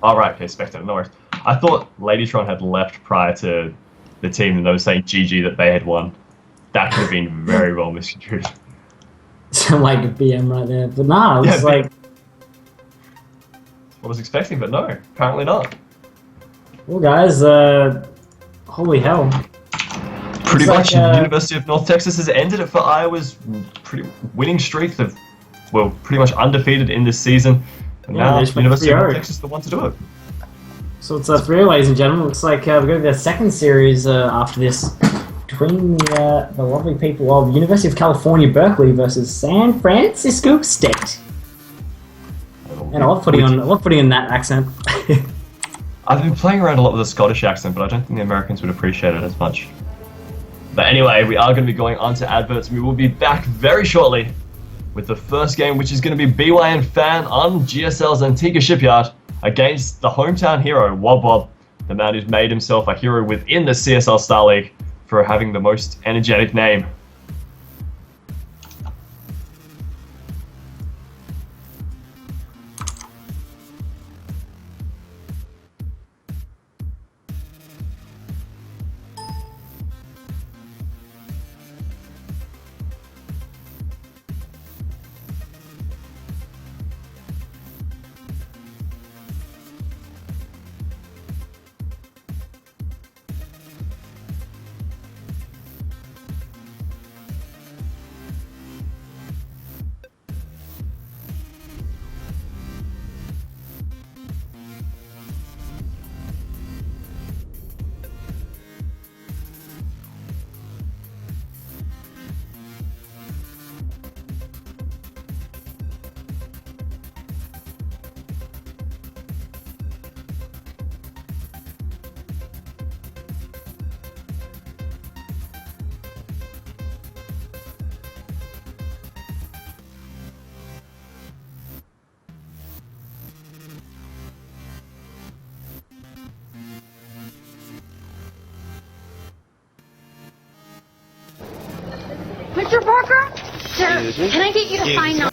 Oh, right, okay, Spectator, no worries. I thought Ladytron had left prior to the team and they were saying GG that they had won. That could have been very well misconstrued. So like a BM right there. But nah, it was like... I was expecting, but no, apparently not. Well, guys, holy hell. Pretty much, University of North Texas has ended it for Iowa's pretty winning streak of, well, pretty much undefeated in this season. And now University of North Texas is the one to do it. So it's 3-0, ladies and gentlemen. Looks like we're going to the second series after this between the lovely people of University of California, Berkeley versus San Francisco State. And I love putting in that accent. I've been playing around a lot with the Scottish accent, but I don't think the Americans would appreciate it as much. But anyway, we are going to be going on to adverts. We will be back very shortly with the first game, which is going to be BYN Fan on GSL's Antigua Shipyard against the hometown hero, Wob Wob, the man who's made himself a hero within the CSL Star League for having the most energetic name. Mr. Parker? Sir, can I get you to find out?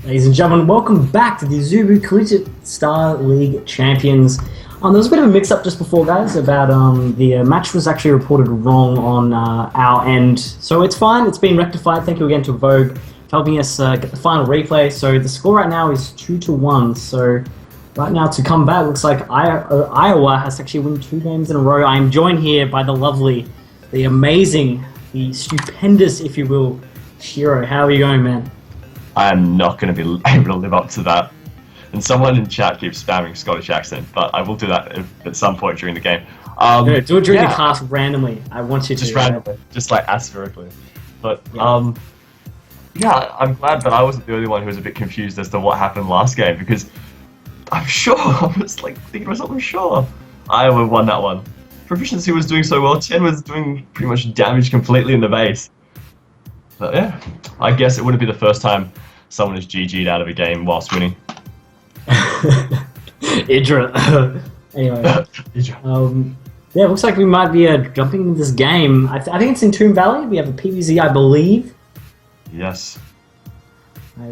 Ladies and gentlemen, welcome back to the Azubu Collegiate Star League Champions. There was a bit of a mix-up just before, guys, about the match was actually reported wrong on our end. So it's fine, it's been rectified. Thank you again to Vogue for helping us get the final replay. So the score right now is 2-1. So right now to come back, looks like Iowa has actually won 2 games in a row. I am joined here by the lovely, the amazing, the stupendous, if you will, Shiro. How are you going, man? I am not going to be able to live up to that. And someone in chat keeps spamming Scottish accent, but I will do that at some point during the game. Do it during the class randomly. I want you to. Just randomly, just like aspherically. But yeah, I'm glad that I wasn't the only one who was a bit confused as to what happened last game, because I'm sure, I was like thinking to myself, I'm sure Iowa won that one. Proficiency was doing so well, Chen was doing pretty much damage completely in the base. But yeah, I guess it wouldn't be the first time someone is GG'd out of a game whilst winning. Idra. Anyway. Yeah, it looks like we might be jumping into this game. I think it's in Tomb Valley. We have a PvZ, I believe. Yes.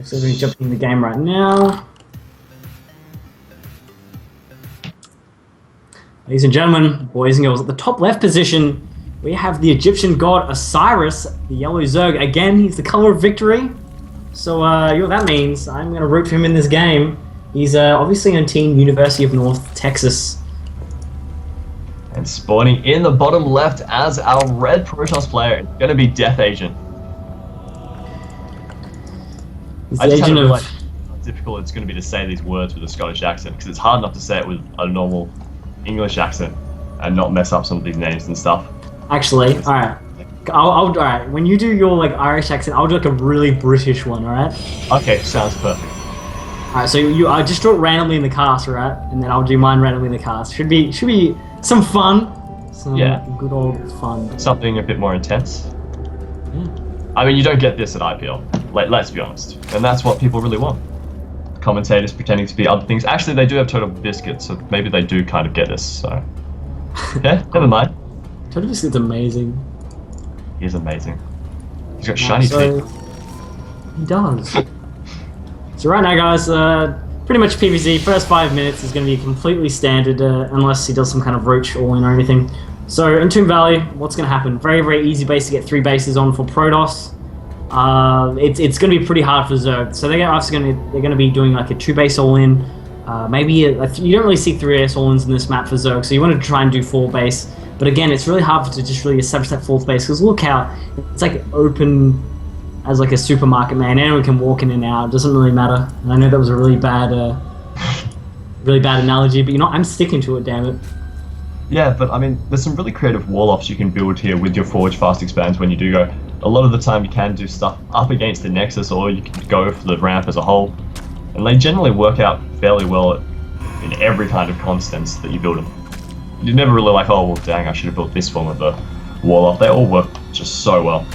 So we're jumping in the game right now. Ladies and gentlemen, boys and girls, at the top left position, we have the Egyptian god Osiris, the yellow Zerg. Again, he's the color of victory. So, you know what that means. I'm going to root for him in this game. He's obviously on Team University of North Texas. And spawning in the bottom left as our red Protoss player is going to be Death Agent. I just kind of like how difficult it's going to be to say these words with a Scottish accent, because it's hard enough to say it with a normal English accent and not mess up some of these names and stuff. Actually, alright. Alright, when you do your like Irish accent, I'll do like a really British one, alright? Okay, sounds perfect. Alright, so I just do it randomly in the cast, right? And then I'll do mine randomly in the cast. Should be some fun. Some good old fun. Something a bit more intense. Yeah. I mean, you don't get this at IPL. Like, let's be honest. And that's what people really want. Commentators pretending to be other things. Actually, they do have Total Biscuit, so maybe they do kind of get this, so... Yeah, never mind. Total Biscuit's amazing. He is amazing. He's got shiny teeth. He does. So right now, guys, pretty much PvZ, first 5 minutes is going to be completely standard, unless he does some kind of roach all-in or anything. So in Tomb Valley, what's going to happen? Very, very easy base to get 3 bases on for Protoss. It's going to be pretty hard for Zerg. So they're going to be doing like a 2-base all-in. Maybe you don't really see 3-base all-ins in this map for Zerg, so you want to try and do 4-base. But again, it's really hard to just really establish that 4th base, because look how it's like open as like a supermarket, man. Anyone can walk in and out. It doesn't really matter. And I know that was a really bad analogy, but you know, I'm sticking to it, damn it. Yeah, but I mean, there's some really creative wall-offs you can build here with your Forge Fast Expands when you do go. A lot of the time you can do stuff up against the Nexus, or you can go for the ramp as a whole. And they generally work out fairly well in every kind of constants that you build them. You're never really like, oh, well, dang, I should have built this form of the wall-off. They all work just so well.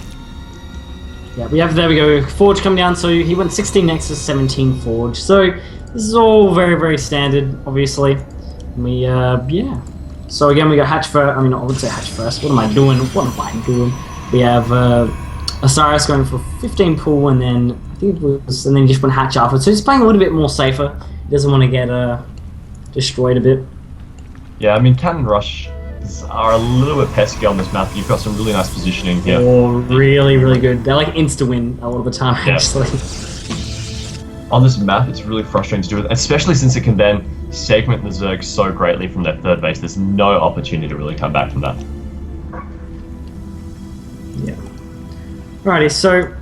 Yeah, there we go, Forge coming down, so he went 16 Nexus, 17 Forge. So this is all very, very standard, obviously. Yeah. So again, we got Hatch first. I mean, I would say Hatch first. What am I doing? We have Osiris going for 15 pull, and then I think it was, and then just went Hatch after. So he's playing a little bit more safer. He doesn't want to get destroyed a bit. Yeah, I mean, Cannon Rush are a little bit pesky on this map. You've got some really nice positioning here. Oh, really, really good. They're like insta-win a lot of the time, actually. On this map, it's really frustrating to do with, especially since it can then segment the Zerg so greatly from their 3rd base. There's no opportunity to really come back from that. Yeah. Alrighty, so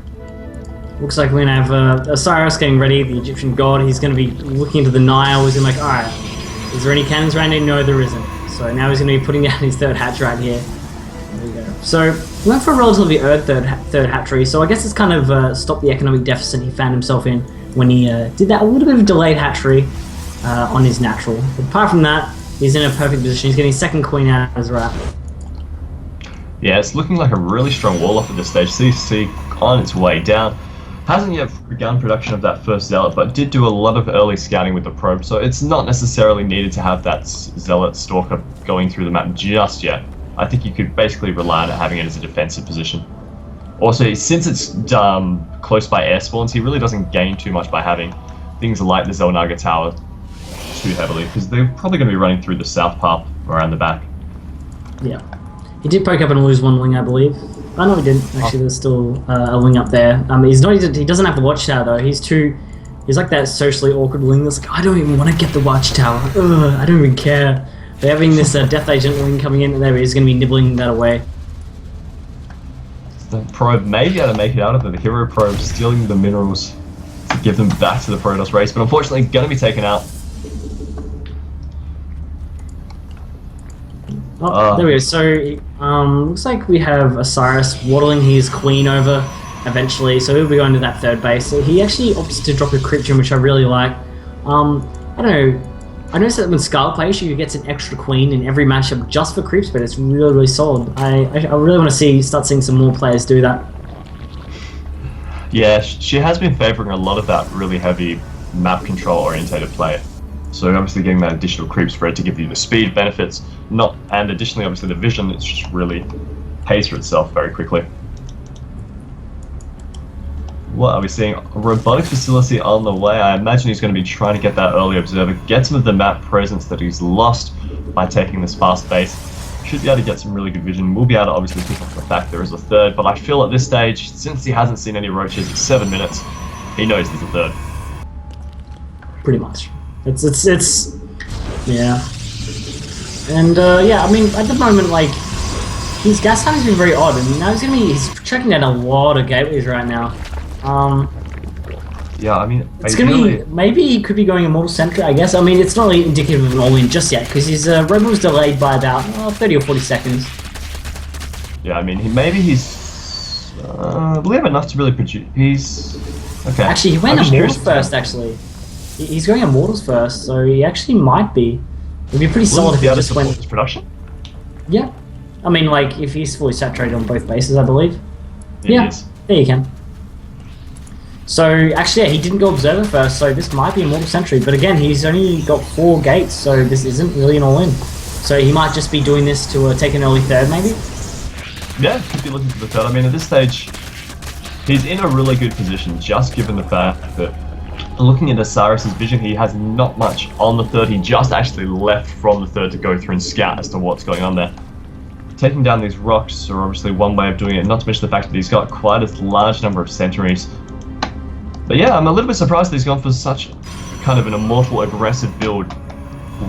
looks like we're going to have Osiris getting ready, the Egyptian god. He's going to be looking into the Nile. He's going to be like, alright, is there any cannons around here? No, there isn't. So now he's going to be putting down his 3rd hatch right here. There we go. So we went for a relatively third hatchery, so I guess it's kind of stopped the economic deficit he found himself in when he did that a little bit of a delayed hatchery on his natural. But apart from that, he's in a perfect position. He's getting 2nd queen out as well. Yeah, it's looking like a really strong wall-off at this stage. CC on its way down. Hasn't yet begun production of that first Zealot, but did do a lot of early scouting with the probe, so it's not necessarily needed to have that Zealot Stalker going through the map just yet. I think you could basically rely on it having it as a defensive position. Also, since it's close by air spawns, he really doesn't gain too much by having things like the Zelnaga Tower too heavily, because they're probably going to be running through the south path around the back. Yeah. He did poke up and lose one wing, I believe. Oh, no, he didn't. Actually, there's still a wing up there. He doesn't have the watchtower, though. He's like that socially awkward wing that's like, I don't even want to get the watchtower. Ugh, I don't even care. They're having this Death Agent wing coming in, and there he is going to be nibbling that away. The probe may be able to make it out of it. The hero probe stealing the minerals to give them back to the Protoss race, but unfortunately going to be taken out. Oh, there we go. So, looks like we have Osiris waddling his queen over eventually, so he'll be going to that third base. So he actually opts to drop a Cryptium, which I really like. I don't know. I noticed that when Scarlet plays, she gets an extra queen in every matchup just for creeps, but it's really, really solid. I really want to start seeing some more players do that. Yeah, she has been favouring a lot of that really heavy map control orientated play. So obviously getting that additional creep spread to give you the speed benefits, and additionally obviously the vision, it's just really pays for itself very quickly. What are we seeing? A robotic facility on the way. I imagine he's going to be trying to get that early observer, get some of the map presence that he's lost by taking this fast base. Should be able to get some really good vision. We'll be able to obviously pick up the fact there is a third, but I feel at this stage, since he hasn't seen any roaches, it's 7 minutes, he knows there's a third. Pretty much. It's yeah. And yeah, I mean, at the moment, like, his gas time has been very odd, and now he's tracking down a lot of gateways right now. Yeah, I mean, it's gonna be, maybe he could be going Immortal Sentry, I guess. I mean, it's not really indicative of an all-in just yet, because his robo was delayed by about 30 or 40 seconds. Yeah, I mean, he's I believe enough to really produce. He's okay. Actually, he went Immortals first. Actually, he's going Immortals first, so he actually might be. It'd be pretty solid if he just went. His production. Yeah, I mean, like if he's fully saturated on both bases, I believe. Yeah, there you can. So actually, yeah, he didn't go Observer first, so this might be Immortal Sentry. But again, he's only got 4 gates, so this isn't really an all-in. So he might just be doing this to take an early third, maybe. Yeah, could be looking for the third. I mean, at this stage, he's in a really good position, just given the fact that looking at Osiris's vision, he has not much on the third. He just actually left from the third to go through and scout as to what's going on there. Taking down these rocks are obviously one way of doing it, not to mention the fact that he's got quite a large number of sentries. But yeah, I'm a little bit surprised that he's gone for such kind of an immortal aggressive build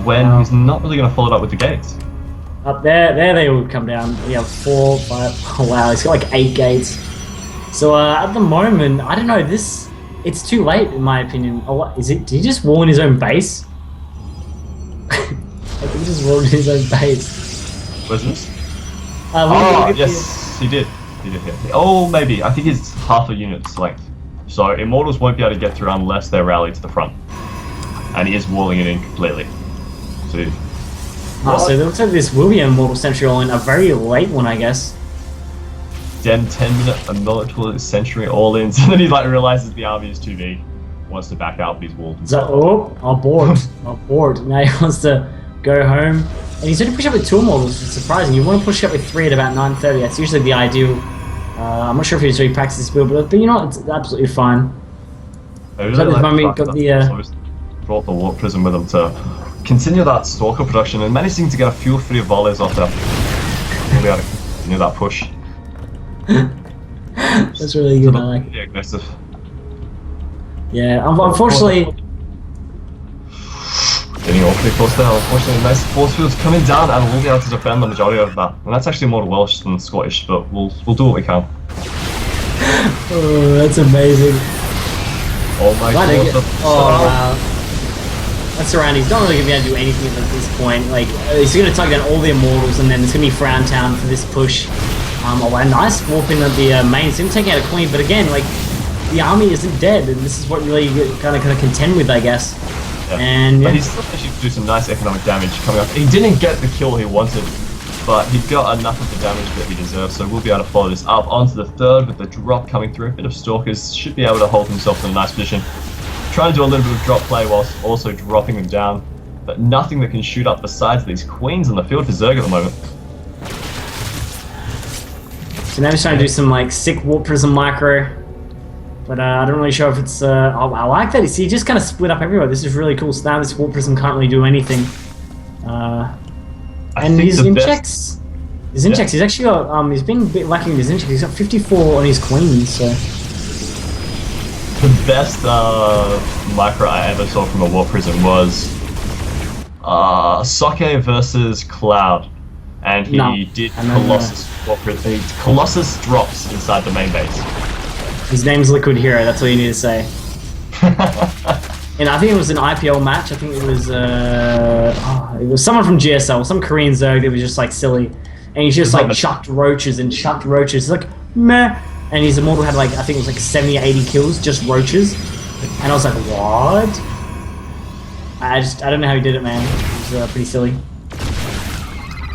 when he's not really going to follow it up with the gates. Up there they would come down. We have 4, 5. Oh wow, he's got like 8 gates. So at the moment, I don't know. It's too late in my opinion. Oh, what is it? Did he just wall in his own base? I think he just walled in his own base. Where's this? Yes, he did. He did. Yeah. Oh, maybe. I think it's half a unit's length. So Immortals won't be able to get through unless they rally to the front. And he is walling it in completely. So so it looks like this will be an Immortal Sentry all-in, a very late one, I guess. Then 10-minute Immortal Sentry all-ins, and then he like realizes the army is too big, wants to back out, but he's walled. So, abort. Now he wants to go home. And he's only pushed up with 2 Immortals, which is surprising. You want to push up with 3 at about 9:30, that's usually the ideal. I'm not sure if he's really practiced this build, but you know, it's absolutely fine. Brought the Warp Prism with him to continue that Stalker production and managing to get a few free volleys off there. We'll be able to continue that push. That's really good, I like it. Yeah, aggressive. Yeah, unfortunately... Getting awfully close there, unfortunately, nice force field's coming down and we'll be able to defend the majority of that. And that's actually more Welsh than Scottish, but we'll do what we can. Oh, that's amazing. Oh my god. Oh wow. That's around, he's not really going to be able to do anything at this point. Like, he's going to tug down all the Immortals and then it's going to be Frown Town for this push. Oh, a nice warp in at the main. It's going to take out a Queen, but again, like, the army isn't dead, and this is what really kind of contend with, I guess. Yeah. And but he's still actually do some nice economic damage coming up. He didn't get the kill he wanted, but he got enough of the damage that he deserves, so we'll be able to follow this up onto the third with the drop coming through. A bit of Stalkers, should be able to hold himself in a nice position. Trying to do a little bit of drop play whilst also dropping them down, but nothing that can shoot up besides these Queens on the field for Zerg at the moment. So now he's trying to do some like sick warp prism micro. But I don't really sure if it's... I like that. He just kind of split up everywhere. This is really cool. So now this warp prism can't really do anything. And his injects... His injects, he's actually got... he's been a bit lacking in his injects. He's got 54 on his queens, so... The best micro I ever saw from a warp prism was Soke versus Cloud. And he did Colossus warp prism. Colossus drops inside the main base. His name's Liquid Hero, that's all you need to say. And I think it was an IPL match. I think it was someone from GSL, some Korean Zerg that was just like silly. And he just like chucked roaches and chucked roaches. Like, meh. And his immortal had like, I think it was like 70 or 80 kills, just roaches. And I was like, what? I don't know how he did it, man. It was pretty silly.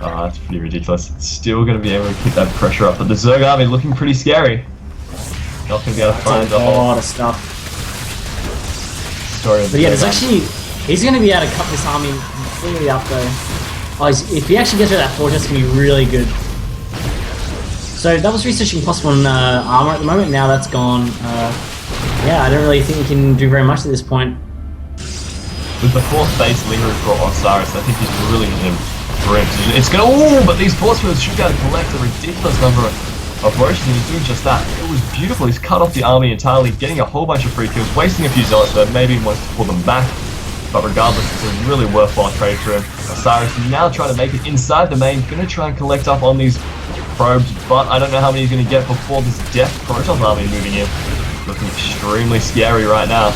Oh, that's pretty ridiculous. Still going to be able to keep that pressure up. But the Zerg army looking pretty scary. Not going to be able to find a lot of stuff. Story of but yeah, there's actually... He's going to be able to cut this army completely up, though. Oh, if he actually gets rid of that fortress, it's going to be really good. So that was researching +1 armor at the moment. Now that's gone. Yeah, I don't really think he can do very much at this point. With the 4th base lingering for Osiris, I think he's really going to brim. It's going to... Oh, but these force fields should be able to collect a ridiculous number of roaches, and he's doing just that. It was beautiful. He's cut off the army entirely, getting a whole bunch of free kills, wasting a few zealots, but maybe he wants to pull them back. But regardless, it's a really worthwhile trade for him. Osiris now trying to make it inside the main, going to try and collect up on these probes, but I don't know how many he's going to get before this Death Protoss army moving in. Looking extremely scary right now.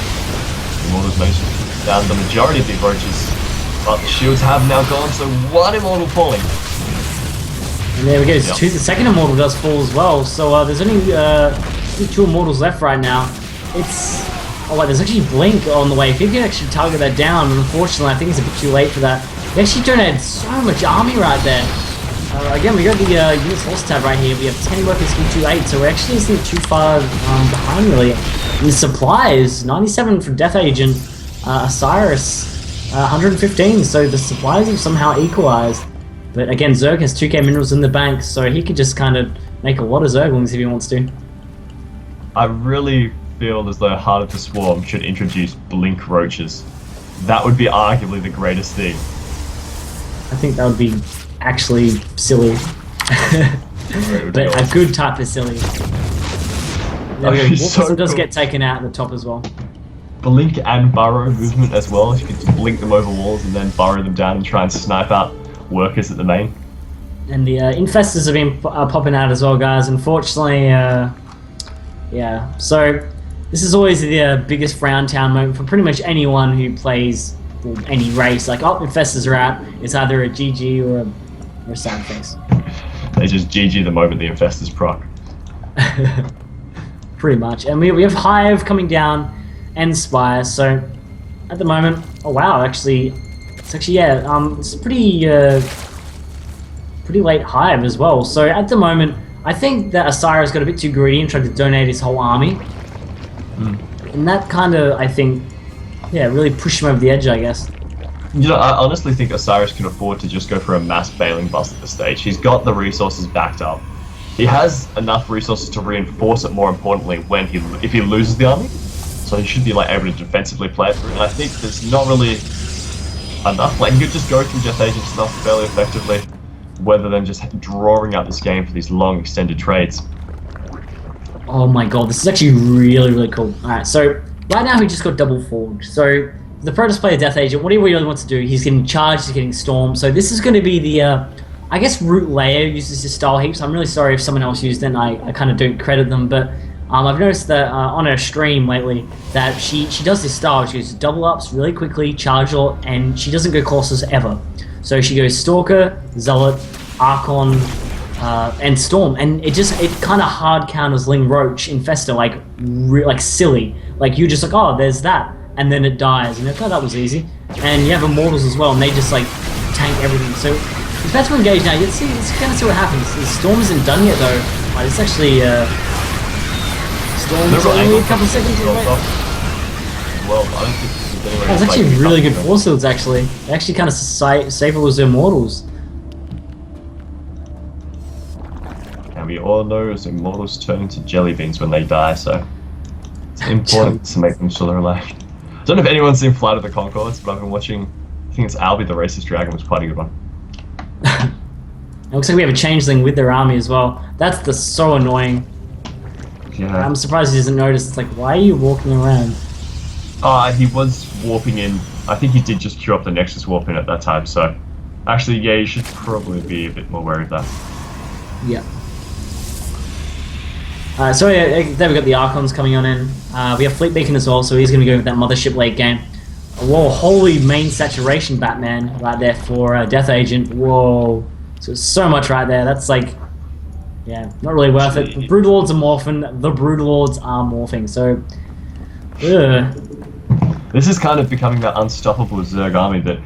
Immortals managed to put down the majority of the roaches, but the shields have now gone, so one Immortal falling. And there we go, the second Immortal does fall as well, so there's only 2 Immortals left right now. It's... Oh wait, there's actually Blink on the way. If you can actually target that down, but unfortunately I think it's a bit too late for that. He actually donated so much army right there. Again, we got the units lost tab right here. We have 10 workers from 2-8, so we're actually isn't too far behind really. And the supplies, 97 for Death Agent, Osiris, 115, so the supplies have somehow equalized. But again, Zerg has 2k minerals in the bank, so he could just kind of make a lot of Zerglings if he wants to. I really feel as though Heart of the Swarm should introduce Blink Roaches. That would be arguably the greatest thing. I think that would be actually silly. But a good type of silly. There we go. So does get taken out at the top as well. Blink and burrow movement as well. You could just blink them over walls and then burrow them down and try and snipe out workers at the main. And the infestors have been popping out as well, guys. Unfortunately, yeah. So this is always the biggest frown town moment for pretty much anyone who plays any race. Like, oh, infestors are out. It's either a GG or a sad face. They just GG the moment the infestors proc. Pretty much. And we have Hive coming down and Spire. So at the moment, oh wow, actually, it's a pretty late Hive as well. So at the moment, I think that Osiris got a bit too greedy and tried to donate his whole army. And that kind of, I think, yeah, really pushed him over the edge, I guess. You know, I honestly think Osiris can afford to just go for a mass bailing bust at this stage. He's got the resources backed up. He has enough resources to reinforce it, more importantly, if he loses the army. So he should be like able to defensively play it through. And I think there's not really enough. Like, he could just go through Death Agent stuff fairly effectively, rather than just drawing out this game for these long extended trades. Oh my god, this is actually really, really cool. Alright, so right now he just got double forged. So the Protoss player Death Agent, what he really wants to do, he's getting charged, he's getting stormed. So this is going to be the, I guess Root Layer uses this style heaps. I'm really sorry if someone else used it and I kind of don't credit them, but I've noticed that on her stream lately that she does this style. She goes double ups really quickly, charge a lot, and she doesn't go Colossus ever. So she goes Stalker, Zealot, Archon, and Storm, and it kind of hard counters Ling Roach Infestor like silly. Like you're just like, oh, there's that, and then it dies, and you're like, oh, that was easy. And you have Immortals as well, and they just like tank everything. So if that's to engage now, let's kind of see what happens. The Storm isn't done yet though. Right, it's actually Storm's only a couple seconds away. Well, I don't think there's That's actually really good force fields. Actually, they actually kind of save all those Immortals. Yeah, and we all know as immortals turn into jelly beans when they die, so it's important to make them sure they're alive. I don't know if anyone's seen Flight of the Conchords, but I've been watching, I think it's Albi the Racist Dragon was quite a good one. It looks like we have a changeling with their army as well. That's so annoying. Yeah. I'm surprised he doesn't notice. It's like, why are you walking around? He was warping in. I think he did just queue up the Nexus warp in at that time, so actually, yeah, you should probably be a bit more wary of that. Yeah. So yeah, then we got the Archons coming on in. We have Fleet Beacon as well, so he's going to go with that Mothership late game. Whoa, holy main saturation Batman right there for Death Agent. Whoa. So much right there. That's like, yeah, not really worth it. The Broodlords are morphing. The Broodlords are morphing. So, this is kind of becoming that unstoppable Zerg army that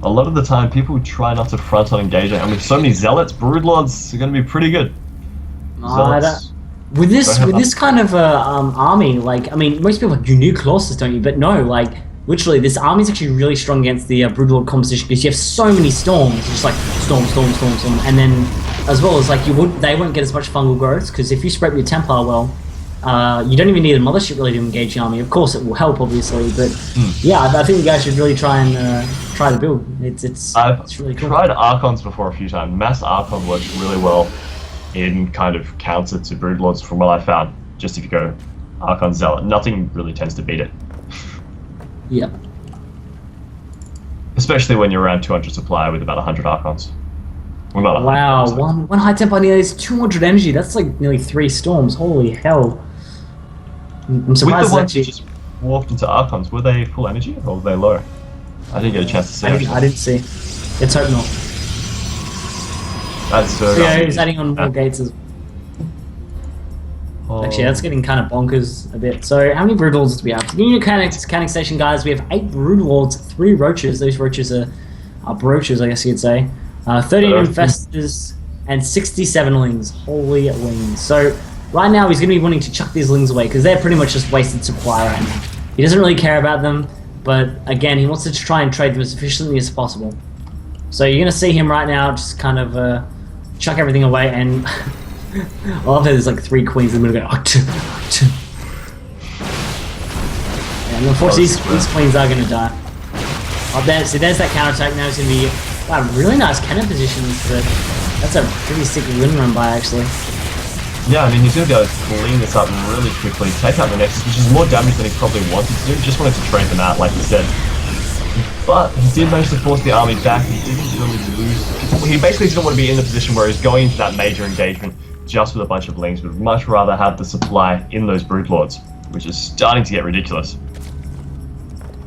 a lot of the time people try not to front on engaging. I mean, so many Zealots, Broodlords are going to be pretty good. With this kind of army, like, I mean, most people are like, you need Colossus, don't you? But no, like, literally, this army is actually really strong against the Broodlord composition because you have so many storms, just like storm, and then as well as like they won't get as much fungal growth because if you spread your Templar well, you don't even need a Mothership really to engage the army. Of course, it will help, obviously, but yeah, I think you guys should really try the build. It's really cool. I've tried Archons before a few times. Mass Archon works really well in kind of counter to Broodlords from what I found. Just if you go Archon Zealot, nothing really tends to beat it. Yeah. Especially when you're around 200 supply with about 100 Archons. Well, not 100, wow, so. one high tempo nearly is 200 energy. That's like nearly 3 storms. Holy hell! I'm surprised. With the ones that just warped into Archons, were they full energy or were they low? I didn't get a chance to see. I didn't see. Let's hope not. That's yeah, he's adding on more gates as. Actually, that's getting kind of bonkers a bit. So, how many Broodlords do we have? The new canning station, guys, we have 8 Broodlords, 3 Roaches. Those Roaches are Broaches, I guess you could say. 13 Infestors, and 67 Lings. Holy Lings. So, right now, he's going to be wanting to chuck these Lings away, because they're pretty much just wasted supply right now. He doesn't really care about them, but again, he wants to try and trade them as efficiently as possible. So, you're going to see him right now just kind of chuck everything away, and... I love that there's like 3 queens and we're going to go. And unfortunately, these queens are going to die. Oh, there's that counterattack. Now it's going to be really nice cannon positions, but that's a pretty sick win run by actually. Yeah, I mean, he's going to be able to clean this up really quickly, take out the Nexus, which is more damage than he probably wanted to do. He just wanted to trade them out, like he said. But he did manage to force the army back. He didn't really lose. He basically didn't want to be in the position where he's going into that major engagement just with a bunch of Lings, would much rather have the supply in those Broodlords, which is starting to get ridiculous.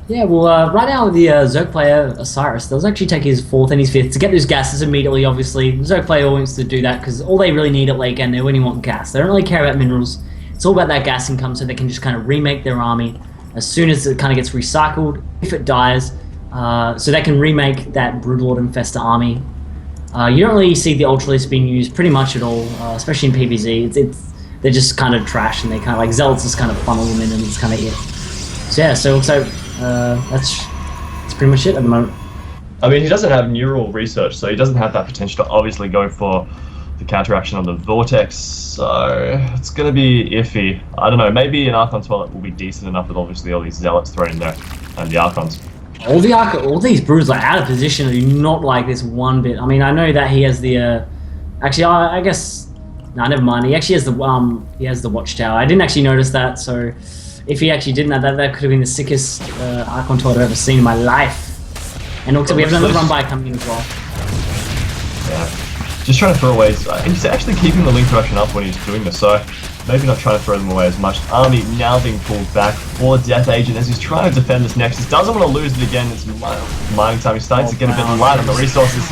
Yeah, well, right now the Zerg player, Osiris, does actually take his 4th and his 5th to get those gases immediately, obviously. The Zerg player wants to do that because all they really need at late game, they only want gas. They don't really care about minerals. It's all about that gas income so they can just kind of remake their army as soon as it kind of gets recycled, if it dies, so they can remake that Broodlord Infestor army. You don't really see the Ultralists being used pretty much at all, especially in PvZ. They're just kind of trash, and they kind of like Zealots just kind of funnel them in, and it's kind of it. So yeah, so that's pretty much it at the moment. I mean, he doesn't have neural research, so he doesn't have that potential to obviously go for the counteraction on the Vortex. So it's going to be iffy. I don't know. Maybe an Archon Toilet will be decent enough with obviously all these Zealots thrown in there and the Archons. All these Broods are out of position. I do not like this one bit. I mean, I know that he has the. Actually, I guess. No, never mind. He actually has the Watchtower. I didn't actually notice that. So, if he actually didn't have that, that could have been the sickest Archon Toilet I've ever seen in my life. And also, we have another run by coming in as well. Yeah, just trying to throw away. He's actually keeping the Link production up when he's doing this. So. Maybe not trying to throw them away as much. Army now being pulled back for Death Agent as he's trying to defend this Nexus. Doesn't want to lose it again. It's mining time. He's starting to get a bit light on the resources.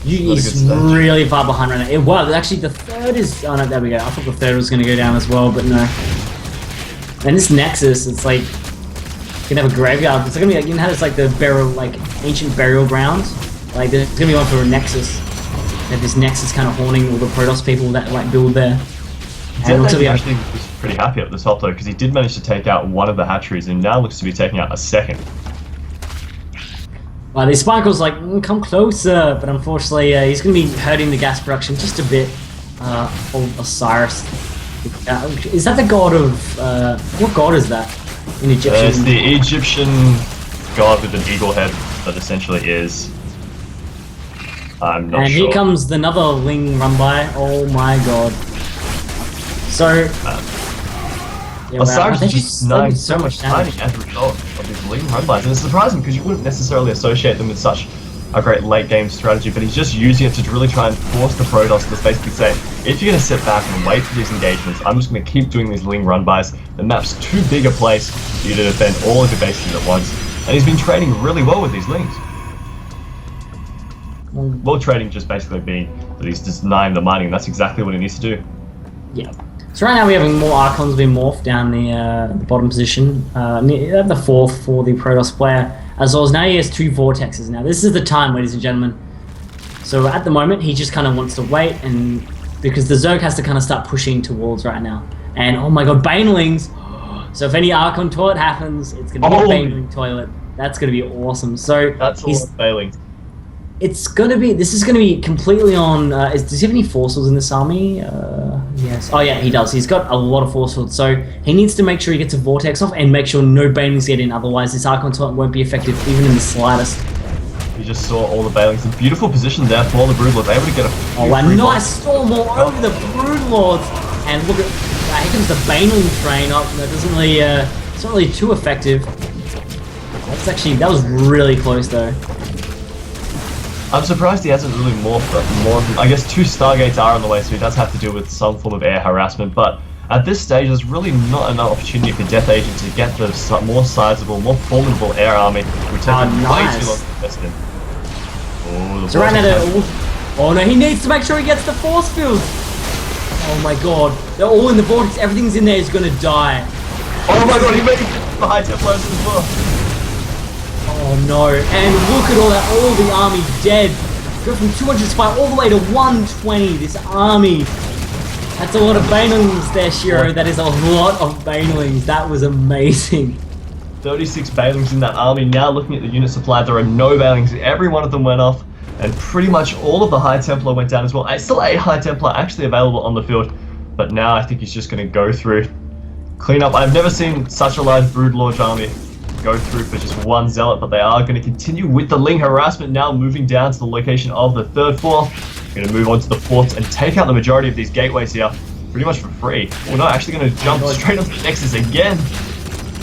He's really far behind right now. It was. Actually, the 3rd is... Oh, no, there we go. I thought the 3rd was going to go down as well, but no. And this Nexus, it's like... You can have a graveyard. It's going to be like... You know how it's like the burial... Like, ancient burial grounds? Like, there's going to be one for a Nexus. That this Nexus kind of haunting all the Protoss people that like build there. And he actually was pretty happy at this help though, because he did manage to take out one of the hatcheries and now looks to be taking out a second. Well, the Sparkle's like, come closer, but unfortunately he's going to be hurting the gas production just a bit. old Osiris. Is that the god of what god is that in Egyptian? It's the Egyptian god with an eagle head that essentially is. I'm not and sure. here comes another Ling run by. Oh my god. So Osiris is just denying so so much timing as a result of these Ling run bys, and it's surprising because you wouldn't necessarily associate them with such a great late game strategy, but he's just using it to really try and force the Protoss to basically say, if you're going to sit back and wait for these engagements, I'm just going to keep doing these Ling run bys. The map's too big a place for you to defend all of your bases at once, and he's been trading really well with these Lings. Well, trading just basically being that he's just denying the mining, and that's exactly what he needs to do. Yeah. So right now we're having more Archons being morphed down the bottom position, near the 4th for the Protoss player, as well as now he has 2 Vortexes. Now this is the time, ladies and gentlemen. So at the moment he just kind of wants to wait, and because the Zerg has to kind of start pushing towards right now. And oh my god, Banelings! So if any Archon toilet happens, it's going to be a Baneling toilet. That's going to be awesome. So that's a lot of Banelings. This is going to be completely on, does he have any force fields in this army? Yes. Oh yeah, he does. He's got a lot of force fields, so he needs to make sure he gets a Vortex off and make sure no Banelings get in, otherwise this Archon toilet won't be effective even in the slightest. You just saw all the Banelings in beautiful position there for the Broodlords, able to get a a nice storm all over the Broodlords, and look at, here comes the Baneling train. Oh, that doesn't really, it's not really too effective. That was really close though. I'm surprised he hasn't really morphed more. I guess 2 Stargates are on the way, so he does have to deal with some form of air harassment, but at this stage there's really not enough opportunity for Death Agent to get the more sizable, more formidable air army, which takes way too long to invest in. Oh, so right now oh no, he needs to make sure he gets the force field! Oh my god, they're all in the vortex, everything's in there is gonna die. Oh my god, he made the high Templars as well! Oh no, and look at all that, all the army dead. Go from 205 all the way to 120, this army. That's a lot of Banelings there, Shiro. That is a lot of Banelings. That was amazing. 36 Banelings in that army. Now looking at the unit supply, there are no Banelings. Every one of them went off, and pretty much all of the High Templar went down as well. Still a High Templar actually available on the field, but now I think he's just going to go through, clean up. I've never seen such a large Broodlord army go through for just 1 Zealot, but they are going to continue with the Ling harassment now, moving down to the location of the 3rd floor. Going to move on to the 4th and take out the majority of these gateways here, pretty much for free. We're not actually going to jump straight onto the Nexus again.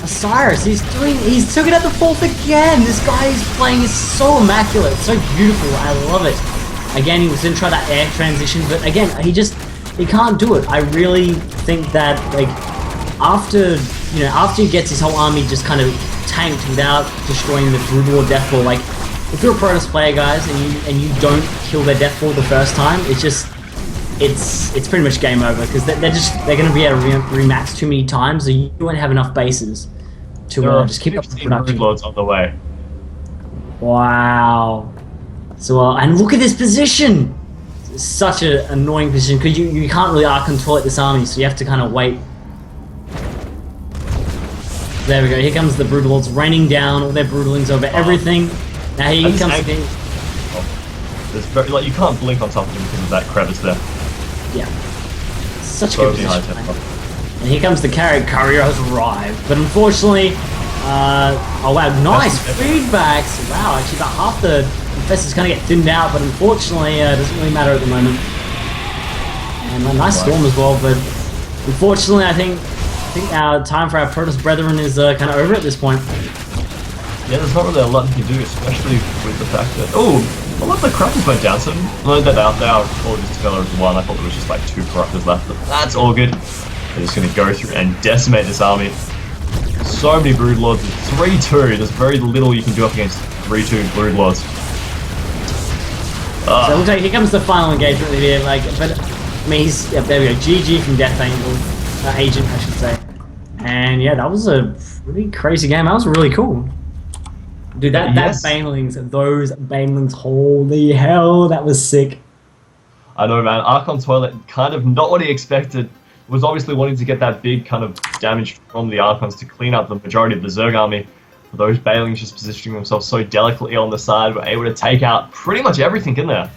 Osiris, he's took it at the 4th again. This guy is playing is so immaculate, so beautiful. I love it. Again, he was going to try that air transition, but again, he can't do it. I really think that after he gets his whole army just kind of tanked without destroying the Broodlord Deathball, if you're a Protoss player, guys, and you don't kill their Deathball the first time, it's pretty much game over, because they're going to be able to remax too many times, so you won't have enough bases to just keep up the production. Broodlords on the way. Wow. So and look at this position. It's such an annoying position because you can't really control this army, so you have to kind of wait. There we go. Here comes the Broodlords raining down all their Broodlings over everything. Now here comes the... you can't blink on top of him because of that crevice there. Yeah. Such a good position. And here comes the courier has arrived. But unfortunately, oh wow, nice feedbacks. Wow, actually about half the infestors kind of get thinned out, but unfortunately, it doesn't really matter at the moment. And a nice storm as well, but unfortunately, I think our time for our Protoss brethren is kind of over at this point. Yeah, there's not really a lot you can do, especially with the fact that... Oh, a lot of the Corruptors went down, so no, they are all just together as 1. I thought there was just 2 Corruptors left, but that's all good. They're just going to go through and decimate this army. So many Broodlords. 3-2. There's very little you can do up against 3-2 Broodlords. So it looks like here comes the final engagement here, but I mean, there we go, GG from Death Agent, I should say. And yeah, that was a pretty crazy game. That was really cool. Dude, those Banelings, holy hell, that was sick. I know, man. Archon Toilet, kind of not what he expected. Was obviously wanting to get that big kind of damage from the Archons to clean up the majority of the Zerg army. But those Banelings just positioning themselves so delicately on the side were able to take out pretty much everything in there.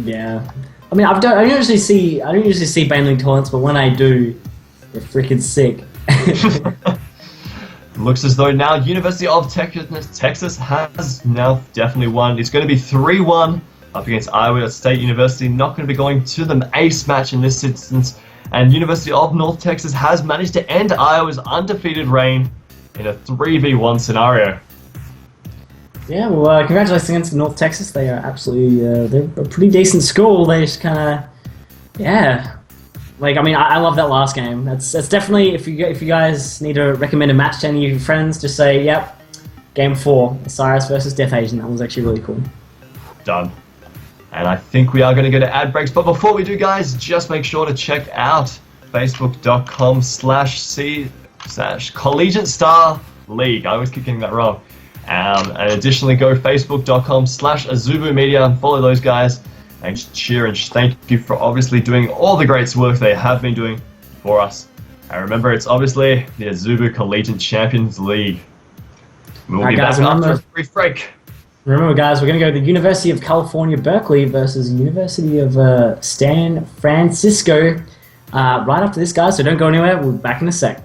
Yeah. I mean, I don't usually see Bane League tournaments, but when I do, they're freaking sick. Looks as though now University of Texas has now definitely won. It's going to be 3-1 up against Iowa State University. Not going to be going to the ace match in this instance. And University of North Texas has managed to end Iowa's undefeated reign in a 3v1 scenario. Yeah, well, congratulations against North Texas. They are absolutely, they're a pretty decent school. They just kind of, yeah. Like, I mean, I love that last game. That's definitely, if you guys need to recommend a match to any of your friends, just say, yep, Game 4, Osiris versus Death Asian. That was actually really cool. Done. And I think we are going to go to ad breaks. But before we do, guys, just make sure to check out facebook.com/Collegiate Star League. I always keep getting that wrong. And additionally, go facebook.com/Azubu Media and follow those guys. And cheer and thank you for obviously doing all the great work they have been doing for us. And remember, it's obviously the Azubu Collegiate Champions League. We'll be back after a brief break. Remember, guys, we're going to go to the University of California, Berkeley versus University of San Francisco right after this, guys. So don't go anywhere. We'll be back in a sec.